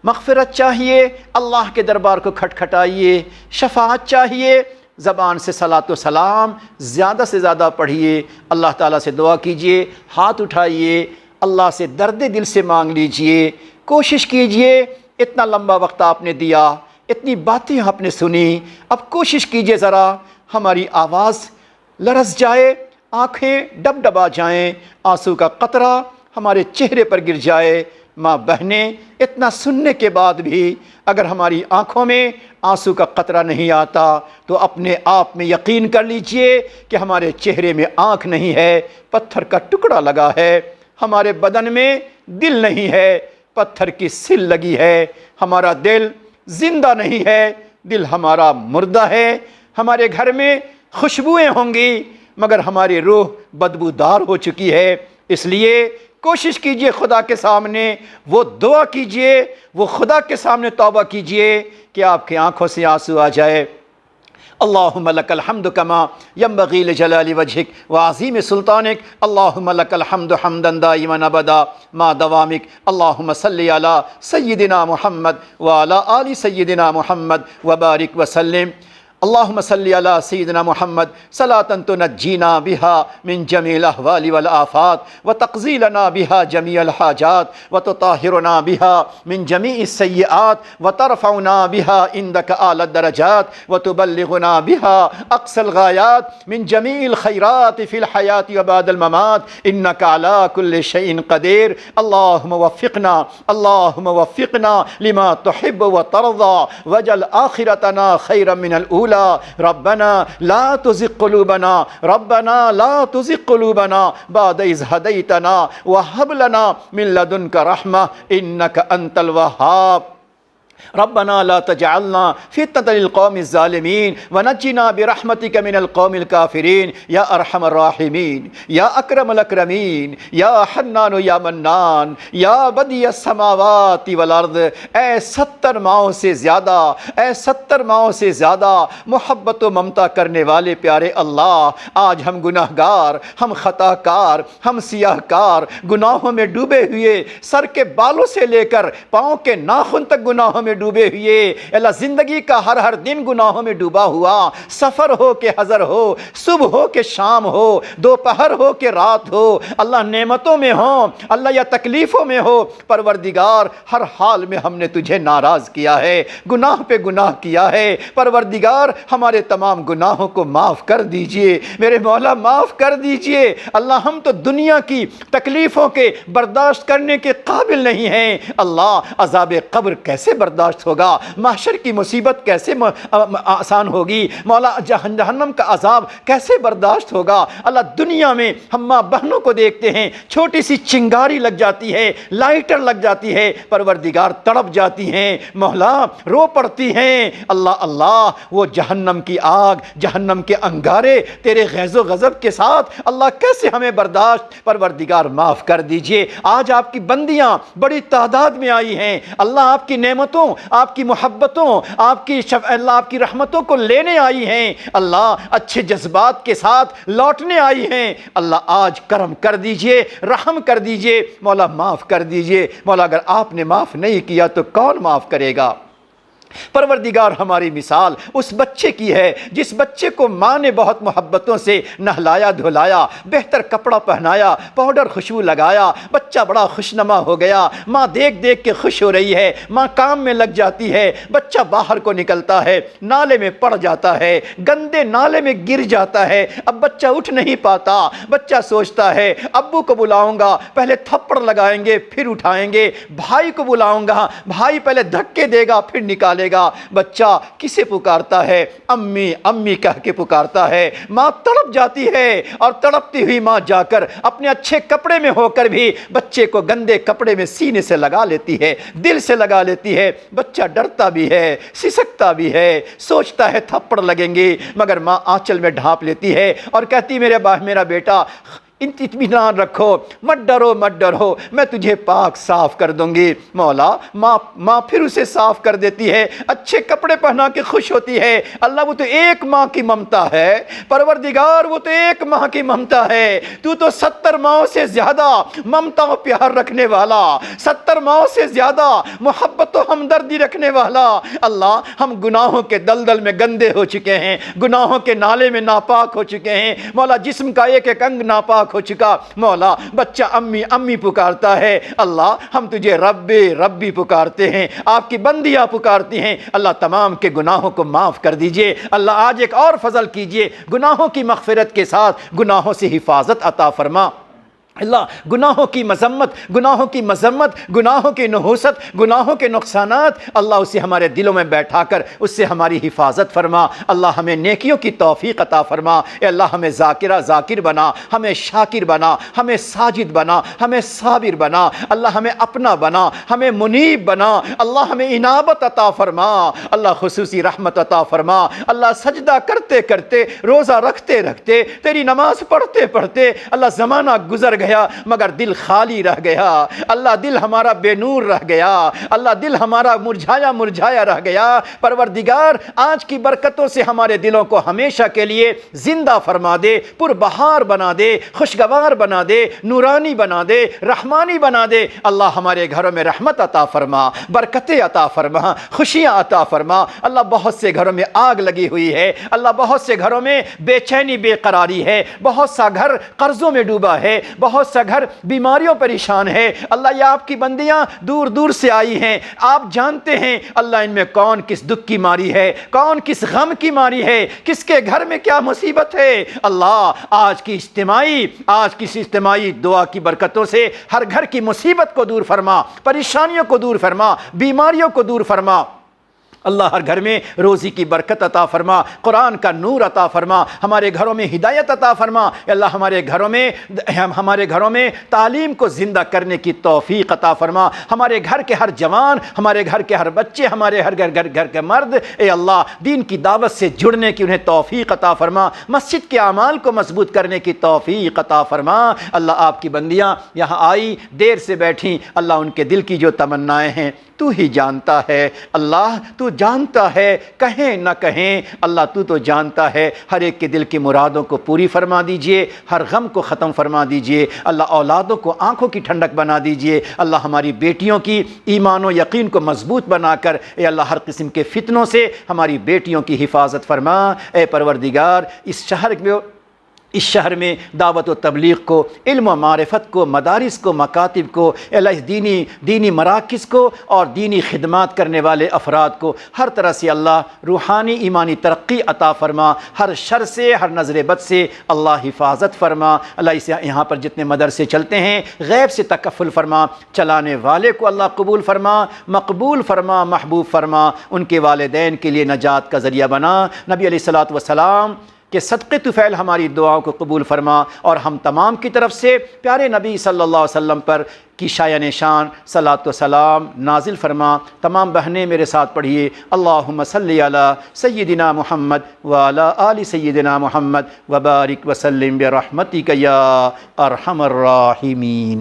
مغفرت چاہیے، اللہ کے دربار کو کھٹکھٹائیے، شفاعت چاہیے، زبان سے صلاۃ و سلام زیادہ سے زیادہ پڑھیے، اللہ تعالیٰ سے دعا کیجئے، ہاتھ اٹھائیے، اللہ سے درد دل سے مانگ لیجئے، کوشش کیجئے۔ اتنا لمبا وقت آپ نے دیا، اتنی باتیں آپ نے سنی، اب کوشش کیجئے ذرا ہماری آواز لرز جائے، آنکھیں ڈب ڈبا جائیں، آنسو کا قطرہ ہمارے چہرے پر گر جائے، ماں بہنیں، اتنا سننے کے بعد بھی اگر ہماری آنکھوں میں آنسو کا قطرہ نہیں آتا تو اپنے آپ میں یقین کر لیجئے کہ ہمارے چہرے میں آنکھ نہیں ہے، پتھر کا ٹکڑا لگا ہے۔ ہمارے بدن میں دل نہیں ہے، پتھر کی سل لگی ہے۔ ہمارا دل زندہ نہیں ہے، دل ہمارا مردہ ہے۔ ہمارے گھر میں خوشبوئیں ہوں گی مگر ہماری روح بدبودار ہو چکی ہے۔ اس لیے کوشش کیجئے خدا کے سامنے، وہ دعا کیجئے، وہ خدا کے سامنے توبہ کیجئے کہ آپ کی آنکھوں سے آنسو آ جائے۔ اللہم لک الحمد کما ینبغی لجلال وجہک وعظیم سلطانک، اللہم لک الحمد حمدا دائما ابدا ما دوامک، اللہم صلی علی سیدنا محمد وعلی آل سیدنا محمد وبارک وسلم۔ اللہم صلی علی سیدنا محمد صلاۃ تنجینا بہا من جمیع الاحوال والآفات وتقضی لنا بہا جمیع الحاجات وتطہرنا بہا من جمیع السیئات وترفعنا بہا عندک اعلی الدرجات وتبلغنا بہا اقصى الغایات من جمیع الخیرات فی الحیاة وبعد الممات انک علی کل شیء قدیر۔ اللہم وفقنا لما تحب وترضى واجعل آخرتنا خیرا من الأولى۔ ربنا لا تزغ قلوبنا بعد إذ هديتنا وهب لنا من لدنك رحمة إنك أنت الوهاب۔ ربنا لا تجعلنا فتنة للقوم الظالمين ونجنا برحمتك من القوم الكافرين يا أرحم الراحمين يا أكرم الأكرمين يا حنان يا منان يا بديع السماوات والأرض۔ اے 70 ماہوں سے زیادہ، اے 70 ماہوں سے زیادہ محبت و ممتا کرنے والے پیارے اللہ، آج ہم گناہگار، ہم خطا کار، ہم سیاہ کار، گناہوں میں ڈوبے ہوئے، سر کے بالوں سے لے کر پاؤں کے ناخن تک گناہوں میں ڈوبے ہوئے، اللہ زندگی کا ہر دن گناہوں میں ڈوبا ہوا، سفر ہو کہ حضر ہو، صبح ہو کہ شام ہو، دوپہر ہو کہ رات ہو، اللہ نعمتوں میں ہو اللہ یا تکلیفوں میں ہو، پروردگار ہر حال میں ہم نے تجھے ناراض کیا ہے، گناہ پہ گناہ کیا ہے۔ پروردگار ہمارے تمام گناہوں کو معاف کر دیجئے، میرے مولا معاف کر دیجئے۔ اللہ ہم تو دنیا کی تکلیفوں کے برداشت کرنے کے قابل نہیں ہیں، اللہ عذاب قبر کیسے برداشت ہوگا، محشر کی مصیبت کیسے آسان ہوگی، مولا جہنم کا عذاب کیسے برداشت ہوگا۔ اللہ دنیا میں ہم ماں بہنوں کو دیکھتے ہیں، چھوٹی سی چنگاری لگ جاتی ہے، لائٹر لگ جاتی ہے، پروردگار تڑپ جاتی ہیں، مولا رو پڑتی ہیں۔ اللہ وہ جہنم کی آگ، جہنم کے انگارے تیرے غیظ و غضب کے ساتھ اللہ کیسے ہمیں برداشت، پروردگار معاف کر دیجئے۔ آج آپ کی بندیاں بڑی تعداد میں آئی ہیں، اللہ آپ کی نعمتوں، آپ کی محبتوں، آپ کی رحمتوں کو لینے آئی ہیں، اللہ اچھے جذبات کے ساتھ لوٹنے آئی ہیں۔ اللہ آج کرم کر دیجئے، رحم کر دیجئے، مولا معاف کر دیجئے۔ مولا اگر آپ نے معاف نہیں کیا تو کون معاف کرے گا؟ پروردگار ہماری مثال اس بچے کی ہے جس بچے کو ماں نے بہت محبتوں سے نہلایا دھلایا، بہتر کپڑا پہنایا، پاؤڈر خوشبو لگایا، بچہ بڑا خوشنما ہو گیا، ماں دیکھ دیکھ کے خوش ہو رہی ہے، ماں کام میں لگ جاتی ہے، بچہ باہر کو نکلتا ہے، نالے میں پڑ جاتا ہے، گندے نالے میں گر جاتا ہے، اب بچہ اٹھ نہیں پاتا، بچہ سوچتا ہے ابو کو بلاؤں گا، پہلے تھپڑ لگائیں گے پھر اٹھائیں گے، بھائی کو بلاؤں گا، بھائی پہلے دھکے دے گا پھر نکالے گا۔ بچہ کسے پکارتا ہے؟ امی امی کہہ کے پکارتا ہے۔ ماں تڑپ جاتی ہے اور تڑپتی ہوئی ماں جا کر اپنے اچھے کپڑے میں ہو کر بھی بچے کو گندے کپڑے میں سینے سے لگا لیتی ہے، دل سے لگا لیتی ہے۔ بچہ ڈرتا بھی ہے، سسکتا بھی ہے، سوچتا ہے تھپڑ لگیں گے، مگر ماں آنچل میں ڈھانپ لیتی ہے اور کہتی میرا بیٹا اطمینان رکھو، مت ڈرو، میں تجھے پاک صاف کر دوں گی۔ مولا ماں پھر اسے صاف کر دیتی ہے، اچھے کپڑے پہنا کے خوش ہوتی ہے۔ اللہ وہ تو ایک ماں کی ممتا ہے، پروردگار وہ تو ایک ماں کی ممتا ہے، تو 70 ماؤں سے زیادہ ممتا و پیار رکھنے والا، 70 ماؤں سے زیادہ محبت و ہمدردی رکھنے والا۔ اللہ ہم گناہوں کے دلدل میں گندے ہو چکے ہیں، گناہوں کے نالے میں ناپاک ہو چکے ہیں، مولا جسم کا ایک ایک انگ ناپاک ہو چکا۔ مولا بچہ امی امی پکارتا ہے، اللہ ہم تجھے ربی پکارتے ہیں، آپ کی بندیاں پکارتی ہیں۔ اللہ تمام کے گناہوں کو معاف کر دیجئے۔ اللہ آج ایک اور فضل کیجئے، گناہوں کی مغفرت کے ساتھ گناہوں سے حفاظت عطا فرما۔ اللہ گناہوں کی مذمت، گناہوں کی مذمت، گناہوں کی نحوست، گناہوں کے نقصانات اللہ اسے ہمارے دلوں میں بیٹھا کر اس سے ہماری حفاظت فرما۔ اللہ ہمیں نیکیوں کی توفیق عطا فرما۔ اے اللہ ہمیں ذاکر بنا، ہمیں شاکر بنا، ہمیں ساجد بنا، ہمیں صابر بنا، اللہ ہمیں اپنا بنا، ہمیں منیب بنا، اللہ ہمیں انابت عطا فرما، اللہ خصوصی رحمت عطا فرما۔ اللہ سجدہ کرتے کرتے، روزہ رکھتے رکھتے، تیری نماز پڑھتے پڑھتے اللہ زمانہ گزر گیا مگر دل خالی رہ گیا، اللہ دل ہمارا بے نور رہ گیا، اللہ دل ہمارا مرجھایا رہ گیا۔ پروردگار آج کی برکتوں سے ہمارے دلوں کو ہمیشہ کے لیے زندہ فرما دے، پربہار بنا دے، خوشگوار بنا دے، نورانی بنا دے، رحمانی بنا دے۔ اللہ ہمارے گھروں میں رحمت عطا فرما، برکتیں عطا فرما، خوشیاں عطا فرما۔ اللہ بہت سے گھروں میں آگ لگی ہوئی ہے، اللہ بہت سے گھروں میں بے چینی بے قراری ہے، بہت سا گھر قرضوں میں ڈوبا ہے، بہت سا گھر بیماریوں پریشان ہے۔ اللہ یہ آپ کی بندیاں دور دور سے آئی ہیں، آپ جانتے ہیں اللہ ان میں کون کس دکھ کی ماری ہے، کون کس غم کی ماری ہے، کس کے گھر میں کیا مصیبت ہے۔ اللہ آج کی اجتماعی دعا کی برکتوں سے ہر گھر کی مصیبت کو دور فرما، پریشانیوں کو دور فرما، بیماریوں کو دور فرما۔ اللہ ہر گھر میں روزی کی برکت عطا فرما، قرآن کا نور عطا فرما، ہمارے گھروں میں ہدایت عطا فرما۔ اللہ ہمارے گھروں میں تعلیم کو زندہ کرنے کی توفیق عطا فرما۔ ہمارے گھر کے ہر جوان، ہمارے گھر کے ہر بچے، ہمارے ہر گھر کے مرد، اے اللہ دین کی دعوت سے جڑنے کی انہیں توفیق عطا فرما، مسجد کے اعمال کو مضبوط کرنے کی توفیق عطا فرما۔ اللہ آپ کی بندیاں یہاں آئی، دیر سے بیٹھیں، اللہ ان کے دل کی جو تمنائیں ہیں تو ہی جانتا ہے، اللہ تو جانتا ہے، کہیں نہ کہیں اللہ تو جانتا ہے۔ ہر ایک کے دل کی مرادوں کو پوری فرما دیجئے، ہر غم کو ختم فرما دیجئے۔ اللہ اولادوں کو آنکھوں کی ٹھنڈک بنا دیجئے۔ اللہ ہماری بیٹیوں کی ایمان و یقین کو مضبوط بنا کر اے اللہ ہر قسم کے فتنوں سے ہماری بیٹیوں کی حفاظت فرما۔ اے پروردگار اس شہر میں دعوت و تبلیغ کو، علم و معرفت کو، مدارس کو، مکاتب کو، اللہ اس دینی مراکز کو اور دینی خدمات کرنے والے افراد کو ہر طرح سے اللہ روحانی ایمانی ترقی عطا فرما، ہر شر سے، ہر نظر بد سے اللہ حفاظت فرما۔ اللہ اسے یہاں پر جتنے مدرسے چلتے ہیں غیب سے تکفل فرما، چلانے والے کو اللہ قبول فرما، مقبول فرما، محبوب فرما، ان کے والدین کے لیے نجات کا ذریعہ بنا۔ نبی علیہ الصلوۃ والسلام کہ صدقے طفیل ہماری دعاؤں کو قبول فرما، اور ہم تمام کی طرف سے پیارے نبی صلی اللہ علیہ وسلم پر کی شایان شان صلاۃ و سلام نازل فرما۔ تمام بہنیں میرے ساتھ پڑھیے، اللہم صلی علی سیدنا محمد وعلی آل سیدنا محمد وبارک وسلم برحمتک یا ارحم الراحمین۔